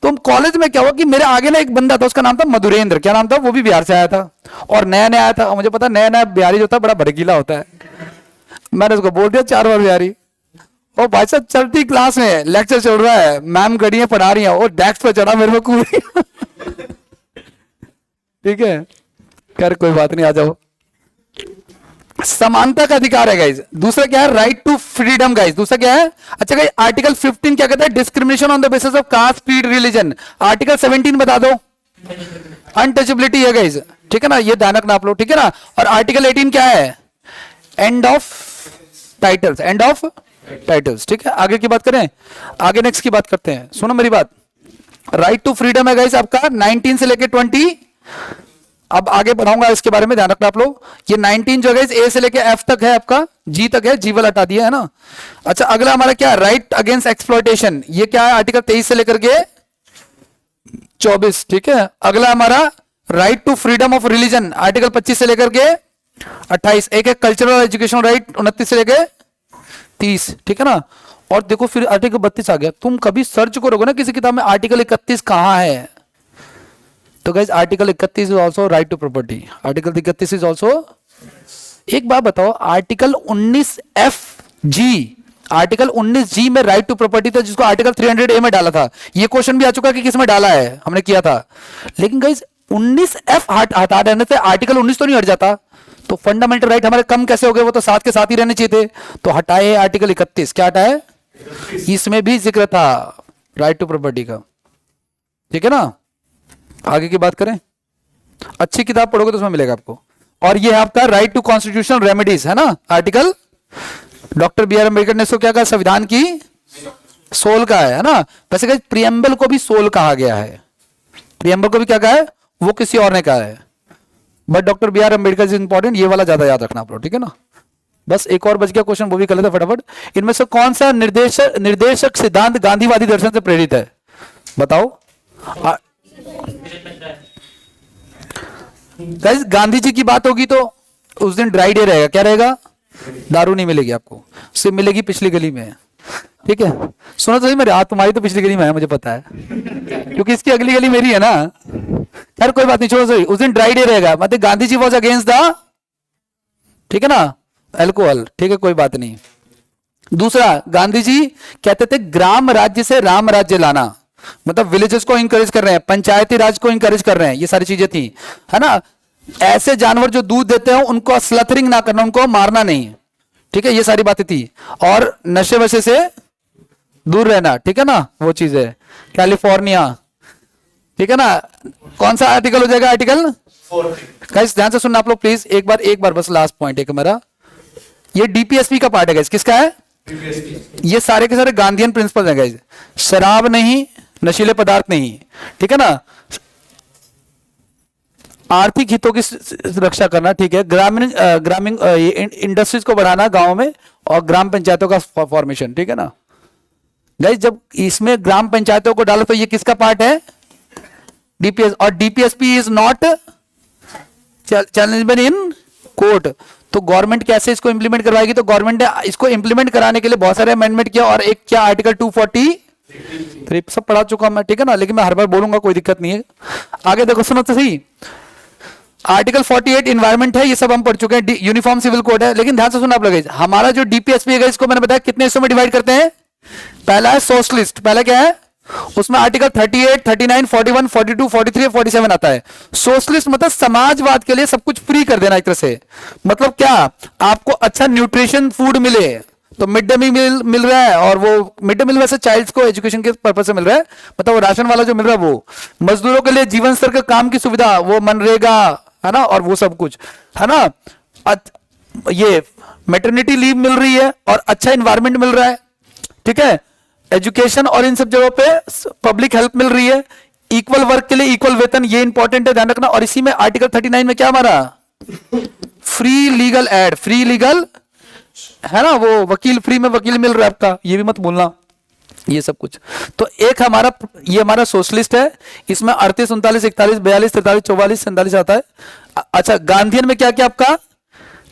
तो कॉलेज में क्या हुआ कि मेरे आगे ना एक बंदा था, उसका नाम था मधुरेंद्र। क्या नाम था? वो भी बिहार से आया था और नया नया आया था। और मुझे पता नया नया बिहारी जो था बड़ा भड़कीला होता है। मैंने उसको बोल दिया 4 बार बिहारी। और भाई साहब चलती क्लास में लेक्चर चल रहा है, मैम गड़ियां पढ़ा रही हैं और डेस्क पे चढ़ा मेरे को कूद। ठीक है, खैर कोई बात नहीं, आ जाओ। समानता का अधिकार है गाइज। दूसरा क्या है? Right to freedom guys. दूसरा क्या है? अच्छा गाइज, आर्टिकल 15 क्या कहता है? Discrimination on the basis of caste, creed, religion. Article 17 बता दो, अनटचेबिलिटी है गाइज, ठीक है ना, ये ध्यान रखना आप लोग, ठीक है ना। और आर्टिकल 18 क्या है? End of titles, end of titles, ठीक है। आगे की बात करें, आगे नेक्स्ट की बात करते हैं। सुनो मेरी बात, राइट टू फ्रीडम है गाइज आपका 19 से लेके 20। अब आगे बढ़ाऊंगा इसके बारे में, ध्यान रखना आप लोग। ये 19 जो है ए से लेके एफ तक है आपका, जी तक है, जी वाला हटा दिया है ना। अच्छा अगला हमारा क्या है? राइट अगेंस्ट एक्सप्लॉयटेशन, ये क्या है? आर्टिकल 23 से लेकर के 24, ठीक है। अगला हमारा right to freedom of religion, article 25 से लेकर के 28। एक है कल्चरल एजुकेशन राइट, 29 से लेके 30, ठीक है ना। और देखो फिर आर्टिकल 32 आ गया। तुम कभी सर्च करोगे ना किसी किताब में आर्टिकल 31 कहां है, तो guys article 31 is also right to property. Article 31 is also, एक बात बताओ, आर्टिकल 19F-G, आर्टिकल 19G में राइट टू प्रॉपर्टी था, जिसको आर्टिकल 300A में डाला था। ये क्वेश्चन भी आ चुका कि किस में डाला है, हमने किया था। लेकिन गाइस 19F हटा देने से आर्टिकल 19 तो नहीं हट जाता, तो फंडामेंटल राइट हमारे कम कैसे हो गए? वो तो साथ के साथ ही रहने चाहिए थे। तो हटाए आर्टिकल 31। क्या हटाए? इसमें भी जिक्र था राइट टू प्रॉपर्टी का, ठीक है ना। आगे की बात करें, अच्छी किताब पढ़ोगे तो उसमें मिलेगा आपको। और ये है आपका राइट टू कॉन्स्टिट्यूशनल रेमेडीज, है ना। Article doctor B R Ambedkar ने इसको क्या कहा? संविधान की सोल का है ना। वैसे प्रियम्बल को भी सोल कहा गया है, प्रियम्बल को भी क्या कहा है? वो किसी और ने कहा है, but doctor B R Ambedkar is important. ये वाला ज्यादा याद रखना आप लोग, ठीक है ना। बस एक और बच गया क्वेश्चन, वो भी कर लेते फटाफट। इनमें से कौन सा निर्देशक सिद्धांत गांधीवादी दर्शन से प्रेरित है? बताओ। गाइस गांधी जी की बात होगी तो उस दिन ड्राई डे रहेगा। क्या रहेगा? दारू नहीं मिलेगी आपको, सिर्फ मिलेगी पिछली गली में, ठीक है। सुनो तो सही मेरे हाथ, तुम्हारी तो पिछली गली में है मुझे पता है, क्योंकि इसकी अगली गली मेरी है ना। खैर कोई बात नहीं, छोड़ो सही, उस दिन ड्राई डे रहेगा, मतलब Gandhi ji was against the, ठीक है ना, अल्कोहल, ठीक है कोई बात नहीं। दूसरा, गांधी जी कहते थे ग्राम राज्य से राम राज्य लाना, मतलब विलेजेस को इंकरेज कर रहे हैं, पंचायती राज को इंकरेज कर रहे हैं, ये सारी चीजें थी, है ना। ऐसे जानवर जो दूध देते हैं उनको स्लथरिंग ना करना, उनको मारना नहीं, ठीक है, ये सारी बातें थी। और नशे वशे से दूर रहना, ठीक है ना, वो चीज है। कैलिफोर्निया, ठीक है ना, कौन सा आर्टिकल हो जाएगा, आर्टिकल 4। ध्यान से सुनना आप लोग प्लीज, एक बार बस लास्ट पॉइंट है मेरा, ये डीपीएसपी का पार्ट है गाइस, किसका है, ये सारे के सारे गांधीयन प्रिंसिपल है गाइस, शराब नहीं, नशीले पदार्थ नहीं, ठीक है ना, आर्थिक हितों की रक्षा करना, ठीक है, ग्रामीण इंडस्ट्रीज को बढ़ाना गांव में, और ग्राम पंचायतों का फॉर्मेशन, ठीक है ना गाइस। जब इसमें ग्राम पंचायतों को डालो तो ये किसका पार्ट है, डीपीएस, और DPSP is not challengeable in court. तो गवर्नमेंट कैसे इसको इंप्लीमेंट करवाएगी, तो गवर्नमेंट ने इसको इंप्लीमेंट कराने के लिए बहुत सारे अमेंडमेंट किया, और एक क्या आर्टिकल 243 सब पढ़ा चुका मैं, ठीक है ना, लेकिन मैं हर बार बोलूंगा, कोई दिक्कत नहीं है। आगे देखो, सुनो तो सही, आर्टिकल 48 इन्वायरमेंट है, ये सब हम पढ़ चुके हैं, यूनिफॉर्म सिविल कोड है। लेकिन ध्यान से सुना आप लोग, हमारा जो डीपीएसपी है इसको मैंने बताया कितने हिस्सों में डिवाइड करते हैं। पहला है सोशलिस्ट, पहला क्या है, उसमें आर्टिकल 38, 39, 41, 42, 43, 47 आता है। सोशलिस्ट मतलब समाजवाद के लिए सब कुछ फ्री कर देना एक तरह से, मतलब क्या, आपको अच्छा न्यूट्रिशन फूड मिले, तो मिड डे मील मिल रहा है, और वो मिड डे मील वैसे चाइल्ड्स को एजुकेशन के पर्पज से मिल रहा है, मतलब वो राशन वाला जो मिल रहा है वो, मजदूरों के लिए जीवन स्तर का काम की सुविधा, वो मनरेगा है ना, और वो सब कुछ है ना, ये मैटरनिटी लीव मिल रही है, और अच्छा इन्वायरमेंट मिल रहा है, ठीक है, एजुकेशन और इन सब जगहों पे पब्लिक हेल्प मिल रही है, इक्वल वर्क के लिए इक्वल वेतन, ये इंपॉर्टेंट है, ध्यान रखना। और इसी में आर्टिकल 39 में क्या हमारा, free legal aid, free legal है ना, वो वकील, फ्री में वकील मिल रहा है आपका, ये भी मत भूलना, ये सब कुछ। तो एक हमारा, ये हमारा सोशलिस्ट है, इसमें 38, 39, 41, 42, 43, 44, 47 आता है। अच्छा, गांधीयन में क्या क्या आपका,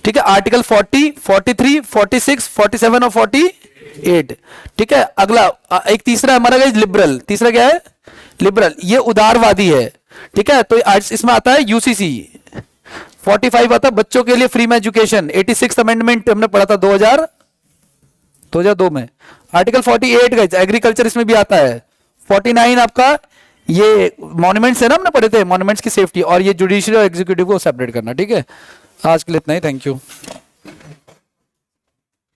ठीक है, आर्टिकल 40, 43, 46, 47 और 48, ठीक है। अगला एक तीसरा हमारा लिबरल, तीसरा क्या है, लिबरल, ये उदारवादी है, ठीक है। तो इसमें आता है यूसीसी, 45 आता है बच्चों के लिए फ्री में एजुकेशन, 86 अमेंडमेंट हमने पढ़ा था 2002 में। आर्टिकल 48 गाइस एग्रीकल्चर, इसमें भी आता है। 49 आपका ये मॉन्यूमेंट्स है ना, हमने पढ़े थे, मॉन्यूमेंट्स की सेफ्टी, और ये जुडिशियल और एग्जीक्यूटिव को सेपरेट करना, ठीक है। आज के लिए इतना ही, थैंक यू।